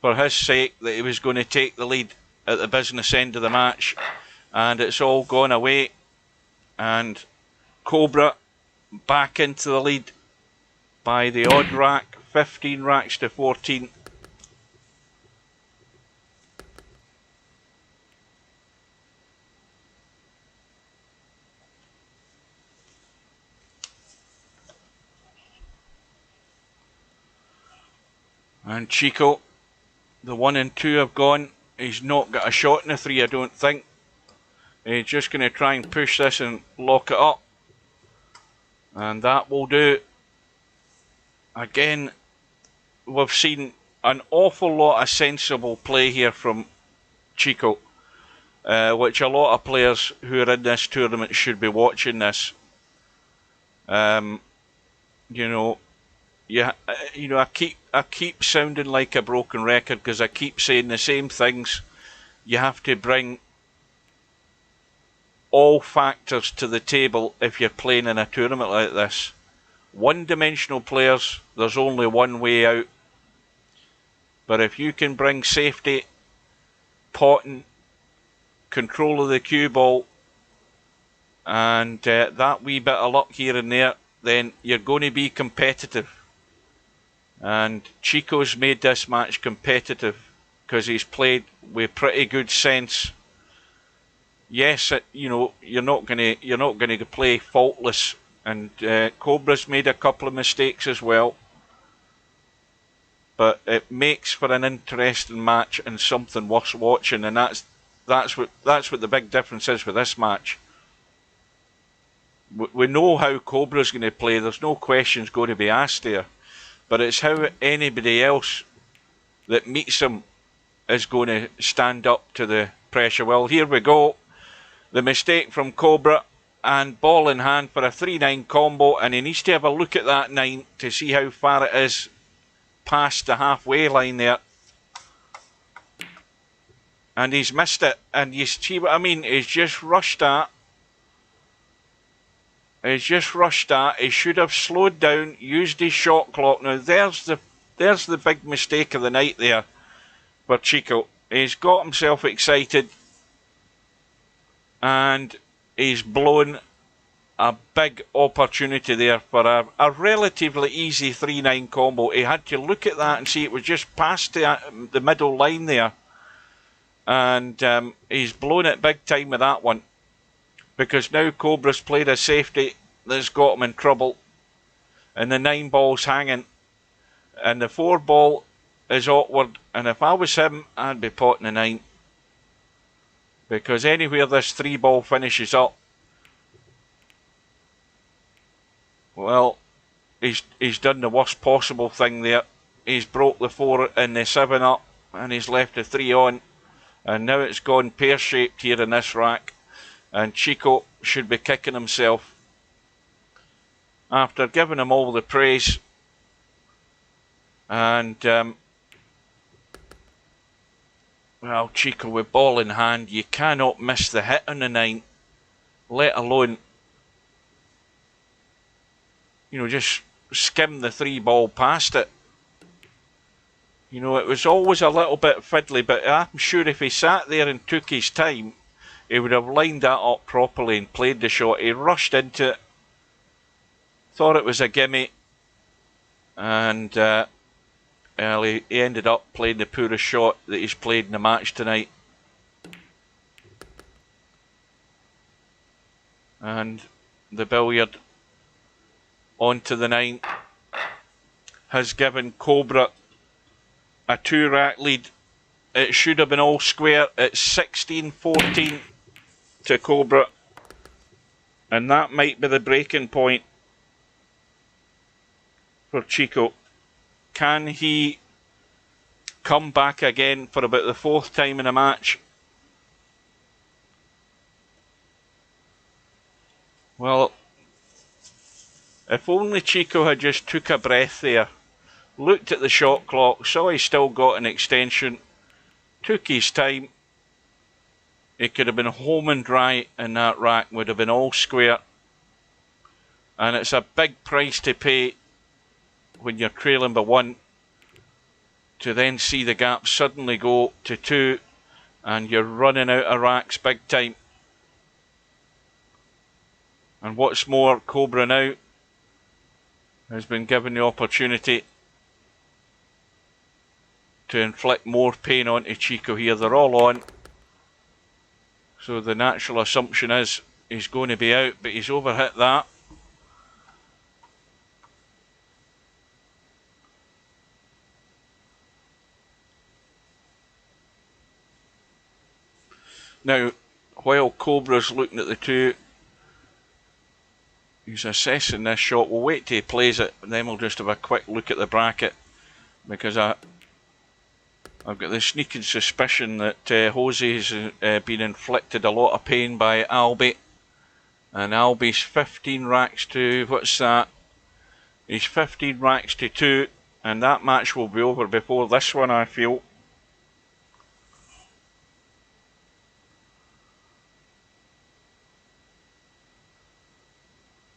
Speaker 1: for his sake that he was going to take the lead at the business end of the match. And it's all gone away. And Cobra back into the lead by the odd rack, 15 racks to 14. And Chico, the 1 and 2 have gone. He's not got a shot in the 3, I don't think. He's just going to try and push this and lock it up. And that will do. Again, we've seen an awful lot of sensible play here from Chico. Which a lot of players who are in this tournament should be watching this. You know, I keep sounding like a broken record because I keep saying the same things. You have to bring all factors to the table if you're playing in a tournament like this. One-dimensional players, there's only one way out. But if you can bring safety, potting, control of the cue ball, and that wee bit of luck here and there, then you're going to be competitive. And Chico's made this match competitive because he's played with pretty good sense. Yes, you know, you're not going to play faultless, and Cobra's made a couple of mistakes as well. But it makes for an interesting match and something worth watching, and that's what the big difference is with this match. We know how Cobra's going to play. There's no questions going to be asked there, but it's how anybody else that meets him is going to stand up to the pressure. Well, here we go. The mistake from Cobra, and ball in hand for a 3-9 combo, and he needs to have a look at that 9 to see how far it is past the halfway line there. And he's missed it, and you see what I mean? He's just rushed that. He should have slowed down, used his shot clock. Now there's the big mistake of the night there for Chico. He's got himself excited, and he's blown a big opportunity there for a relatively easy 3-9 combo. He had to look at that and see it was just past the middle line there. And he's blown it big time with that one. Because now Cobra's played a safety that's got him in trouble. And the 9 ball's hanging. And the 4 ball is awkward. And if I was him, I'd be potting the 9. Because anywhere this 3 ball finishes up, well, he's done the worst possible thing there. He's broke the 4 and the 7 up, and he's left the 3 on. And now it's gone pear-shaped here in this rack. And Chico should be kicking himself after giving him all the praise. And, well, Chico with ball in hand, you cannot miss the hit on the 9, let alone, you know, just skim the 3 ball past it. You know, it was always a little bit fiddly, but I'm sure if he sat there and took his time, he would have lined that up properly and played the shot. He rushed into it, thought it was a gimme, and well, he ended up playing the poorest shot that he's played in the match tonight. And the billiard onto the 9 has given Cobra a 2-rack lead. It should have been all square. It's 16-14 to Cobra, and that might be the breaking point for Chico. Can he come back again for about the 4th time in a match? Well, if only Chico had just took a breath there, looked at the shot clock, saw he still got an extension, took his time, he could have been home and dry, and that rack would have been all square. And it's a big price to pay when you're trailing by 1 to then see the gap suddenly go to 2, and you're running out of racks big time. And what's more, Cobra now has been given the opportunity to inflict more pain onto Chico here. They're all on, so the natural assumption is he's going to be out, but he's overhit that. Now, while Cobra's looking at the 2, he's assessing this shot. We'll wait till he plays it, and then we'll just have a quick look at the bracket, because I've got the sneaking suspicion that Jose's been inflicted a lot of pain by Albie. And Albie's 15 racks to, what's that? He's 15 racks to 2, and that match will be over before this one, I feel.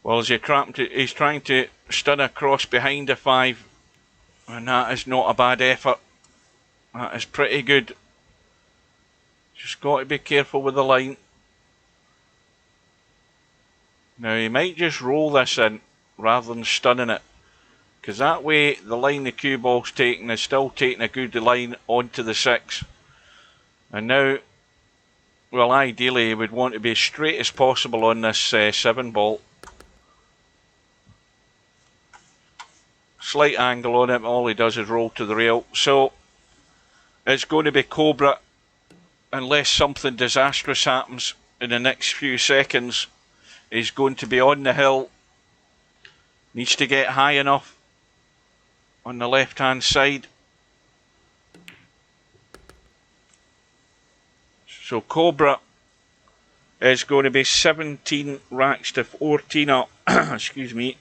Speaker 1: Well, as he's trying to stun across behind the 5, and that is not a bad effort. That is pretty good. Just got to be careful with the line. Now he might just roll this in. rather than stunning it. Because that way, the line the cue ball's taking is still taking a good line onto the 6. And now, well, ideally, you would want to be as straight as possible on this 7 ball. Slight angle on it, all he does is roll to the rail. So, it's going to be Cobra, unless something disastrous happens in the next few seconds. He's going to be on the hill. Needs to get high enough on the left hand side. So Cobra is going to be 17 racks to 14 up. Excuse me.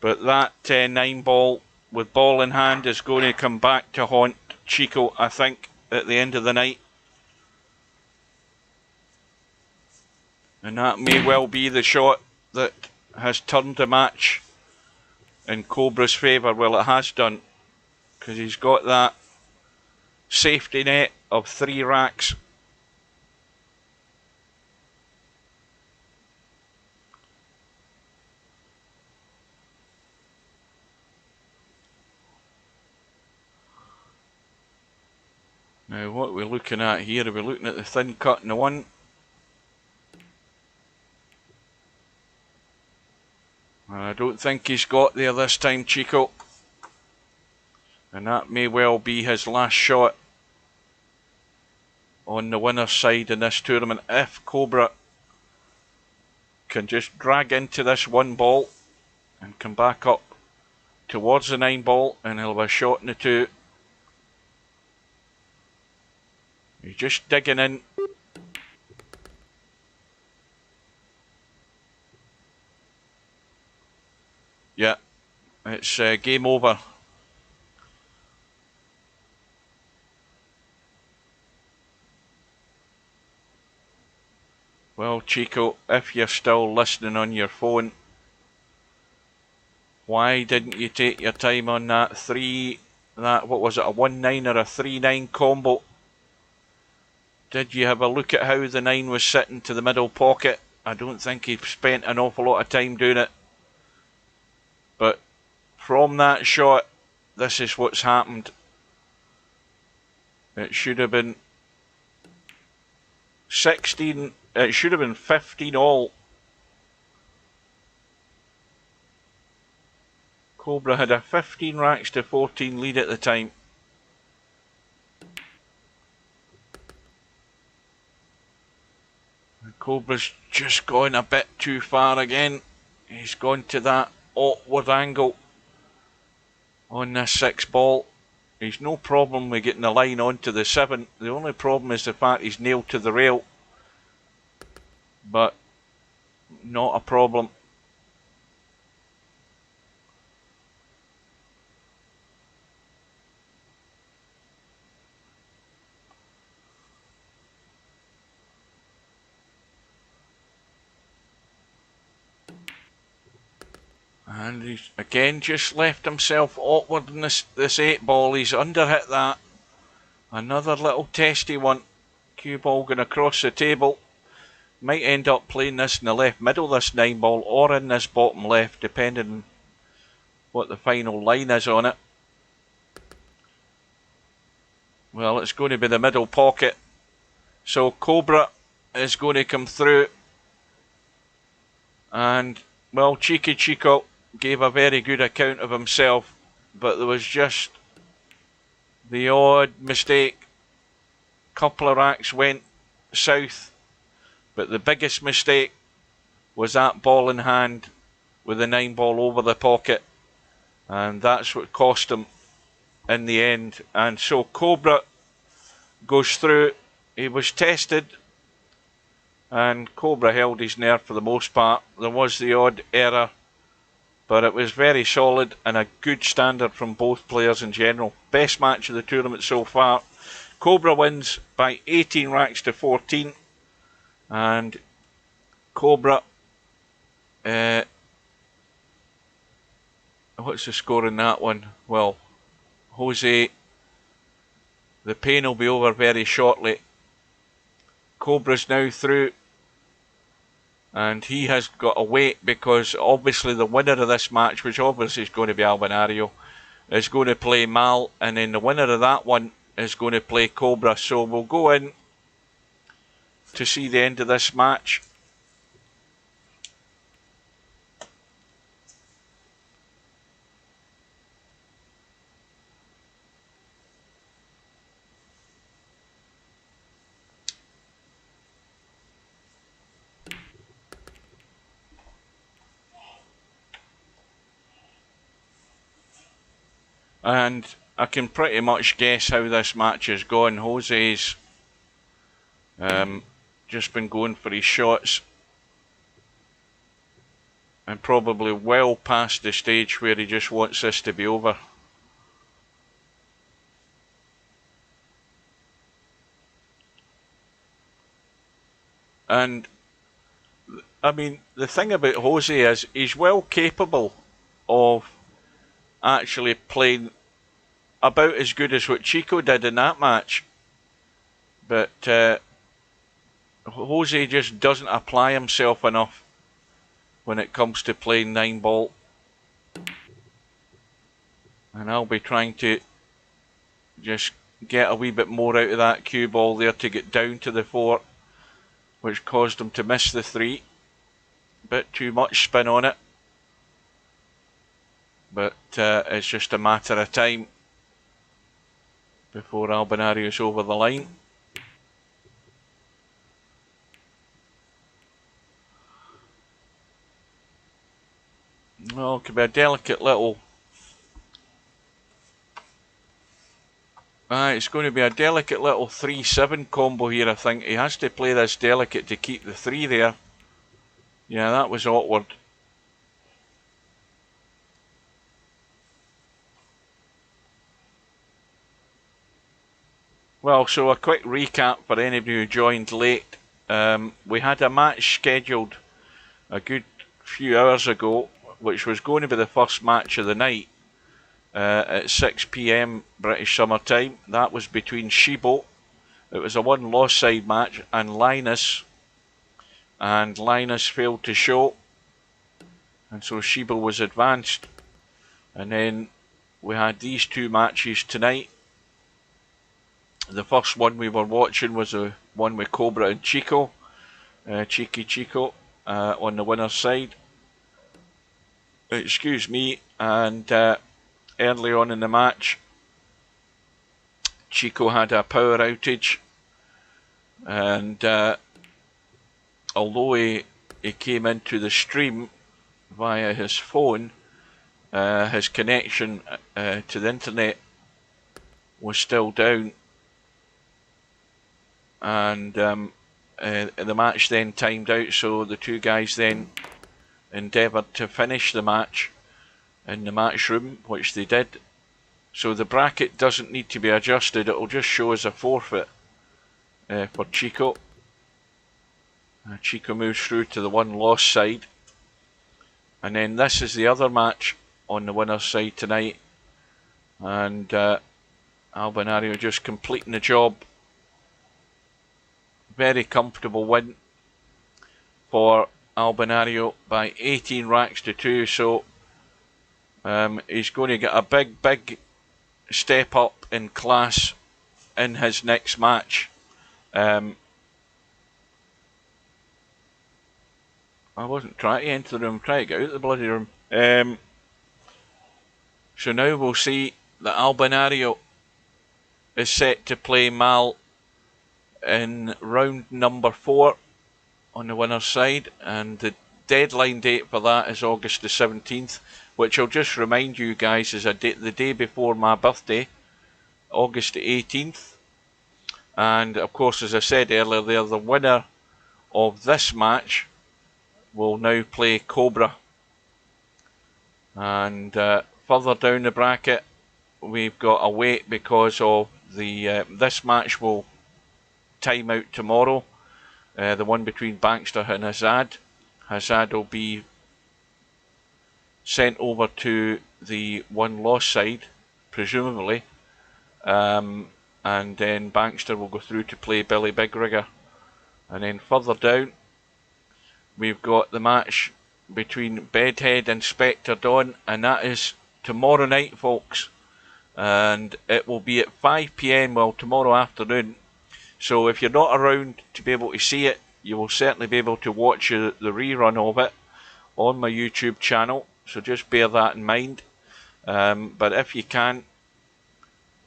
Speaker 1: But that 9 ball with ball in hand is going to come back to haunt Chico, I think, at the end of the night. And that may well be the shot that has turned the match in Cobra's favour. Well, it has done, because he's got that safety net of 3 racks. Now, what are we looking at here? Are we looking at the thin cut in the 1? I don't think he's got there this time, Chico. And that may well be his last shot on the winner's side in this tournament. If Cobra can just drag into this 1 ball and come back up towards the 9 ball, and he'll have a shot in the 2. He's just digging in. Yeah, it's game over. Well, Chico, if you're still listening on your phone, why didn't you take your time on that what was it, a 1-9 or a 3-9 combo? Did you have a look at how the 9 was sitting to the middle pocket? I don't think he spent an awful lot of time doing it. But from that shot, this is what's happened. It should have been 16, it should have been 15 all. Cobra had a 15 racks to 14 lead at the time. And Cobra's just gone a bit too far again. He's gone to that awkward angle on this 6 ball. He's no problem with getting the line onto the 7. The only problem is the fact he's nailed to the rail. But not a problem. And he's again just left himself awkward in this 8 ball. He's underhit that. Another little testy one. Cue ball going across the table. Might end up playing this in the left middle, this 9 ball, or in this bottom left, depending on what the final line is on it. Well, it's going to be the middle pocket. So Cobra is going to come through. And, well, Cheekychico gave a very good account of himself, but there was just the odd mistake. Couple of racks went south, but the biggest mistake was that ball in hand with the 9 ball over the pocket, and that's what cost him in the end. And so Cobra goes through. He was tested, and Cobra held his nerve for the most part. There was the odd error, but it was very solid and a good standard from both players in general. Best match of the tournament so far. Cobra wins by 18 racks to 14, and Cobra, what's the score in that one? Well, Jose, the pain will be over very shortly. Cobra's now through And he has got to wait because obviously the winner of this match, which obviously is going to be Albinario, is going to play Mal, and then the winner of that one is going to play Cobra. So we'll go in to see the end of this match. And I can pretty much guess how this match is going. Jose's just been going for his shots and probably well past the stage where he just wants this to be over. And I mean, the thing about Jose is he's well capable of actually playing about as good as what Chico did in that match. But Jose just doesn't apply himself enough when it comes to playing 9-ball. And I'll be trying to just get a wee bit more out of that cue ball there to get down to the 4, which caused him to miss the 3. Bit too much spin on it. But it's just a matter of time before Albinario's over the line. Well, it could be a delicate little... it's going to be a delicate little 3-7 combo here, I think. He has to play this delicate to keep the 3 there. Yeah, that was awkward. Well, so a quick recap for anybody who joined late. We had a match scheduled a good few hours ago, which was going to be the first match of the night at 6 PM British Summer Time. That was between Shibo, it was a one-loss side match, and Linus. And Linus failed to show, and so Shibo was advanced. And then we had these 2 matches tonight. The first one we were watching was the one with Cobra and Chico, Cheekychico on the winner's side. Excuse me. And early on in the match, Chico had a power outage, and although he came into the stream via his phone, his connection to the internet was still down, and the match then timed out, so the 2 guys then endeavoured to finish the match in the match room, which they did. So the bracket doesn't need to be adjusted, it will just show as a forfeit for Chico. Chico moves through to the one-loss side, and then this is the other match on the winner's side tonight, and Albinario just completing the job. Very comfortable win for Albinario by 18 racks to 2, so he's going to get a big step up in class in his next match. I wasn't trying to enter the room, trying to get out of the bloody room. So now we'll see that Albinario is set to play Mal in round number 4 on the winner's side, and the deadline date for that is August the 17th, which I'll just remind you guys is the day before my birthday, August the 18th. And of course, as I said earlier there, the winner of this match will now play Cobra. And further down the bracket, we've got a wait because of the this match will time out tomorrow, the one between Bankster and Hazard. Hazard will be sent over to the one-loss side, presumably, and then Bankster will go through to play Billy Big Rigger. And then further down, we've got the match between Bedhead and Spectre Dawn, and that is tomorrow night, folks. And it will be at 5 PM, well, tomorrow afternoon. So if you're not around to be able to see it, you will certainly be able to watch the rerun of it on my YouTube channel. So just bear that in mind. But if you can,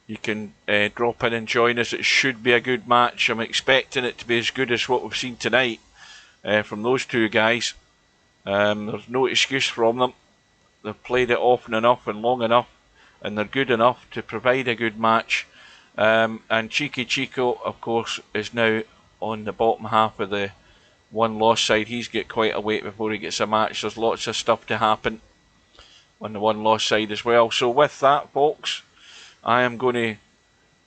Speaker 1: you can drop in and join us. It should be a good match. I'm expecting it to be as good as what we've seen tonight from those two guys. There's no excuse from them. They've played it often enough and long enough, and they're good enough to provide a good match. And Cheekychico, of course, is now on the bottom half of the one-loss side. He's got quite a wait before he gets a match. There's lots of stuff to happen on the one-loss side as well. So with that, folks, I am going to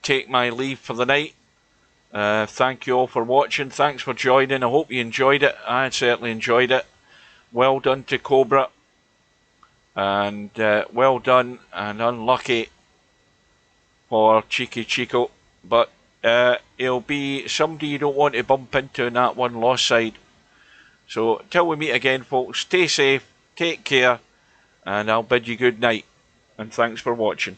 Speaker 1: take my leave for the night. Thank you all for watching. Thanks for joining. I hope you enjoyed it. I certainly enjoyed it. Well done to Cobra. And well done and unlucky for Cheekychico. But he'll be somebody you don't want to bump into in that one-loss side. So till we meet again, folks, stay safe, take care, and I'll bid you good night. And thanks for watching.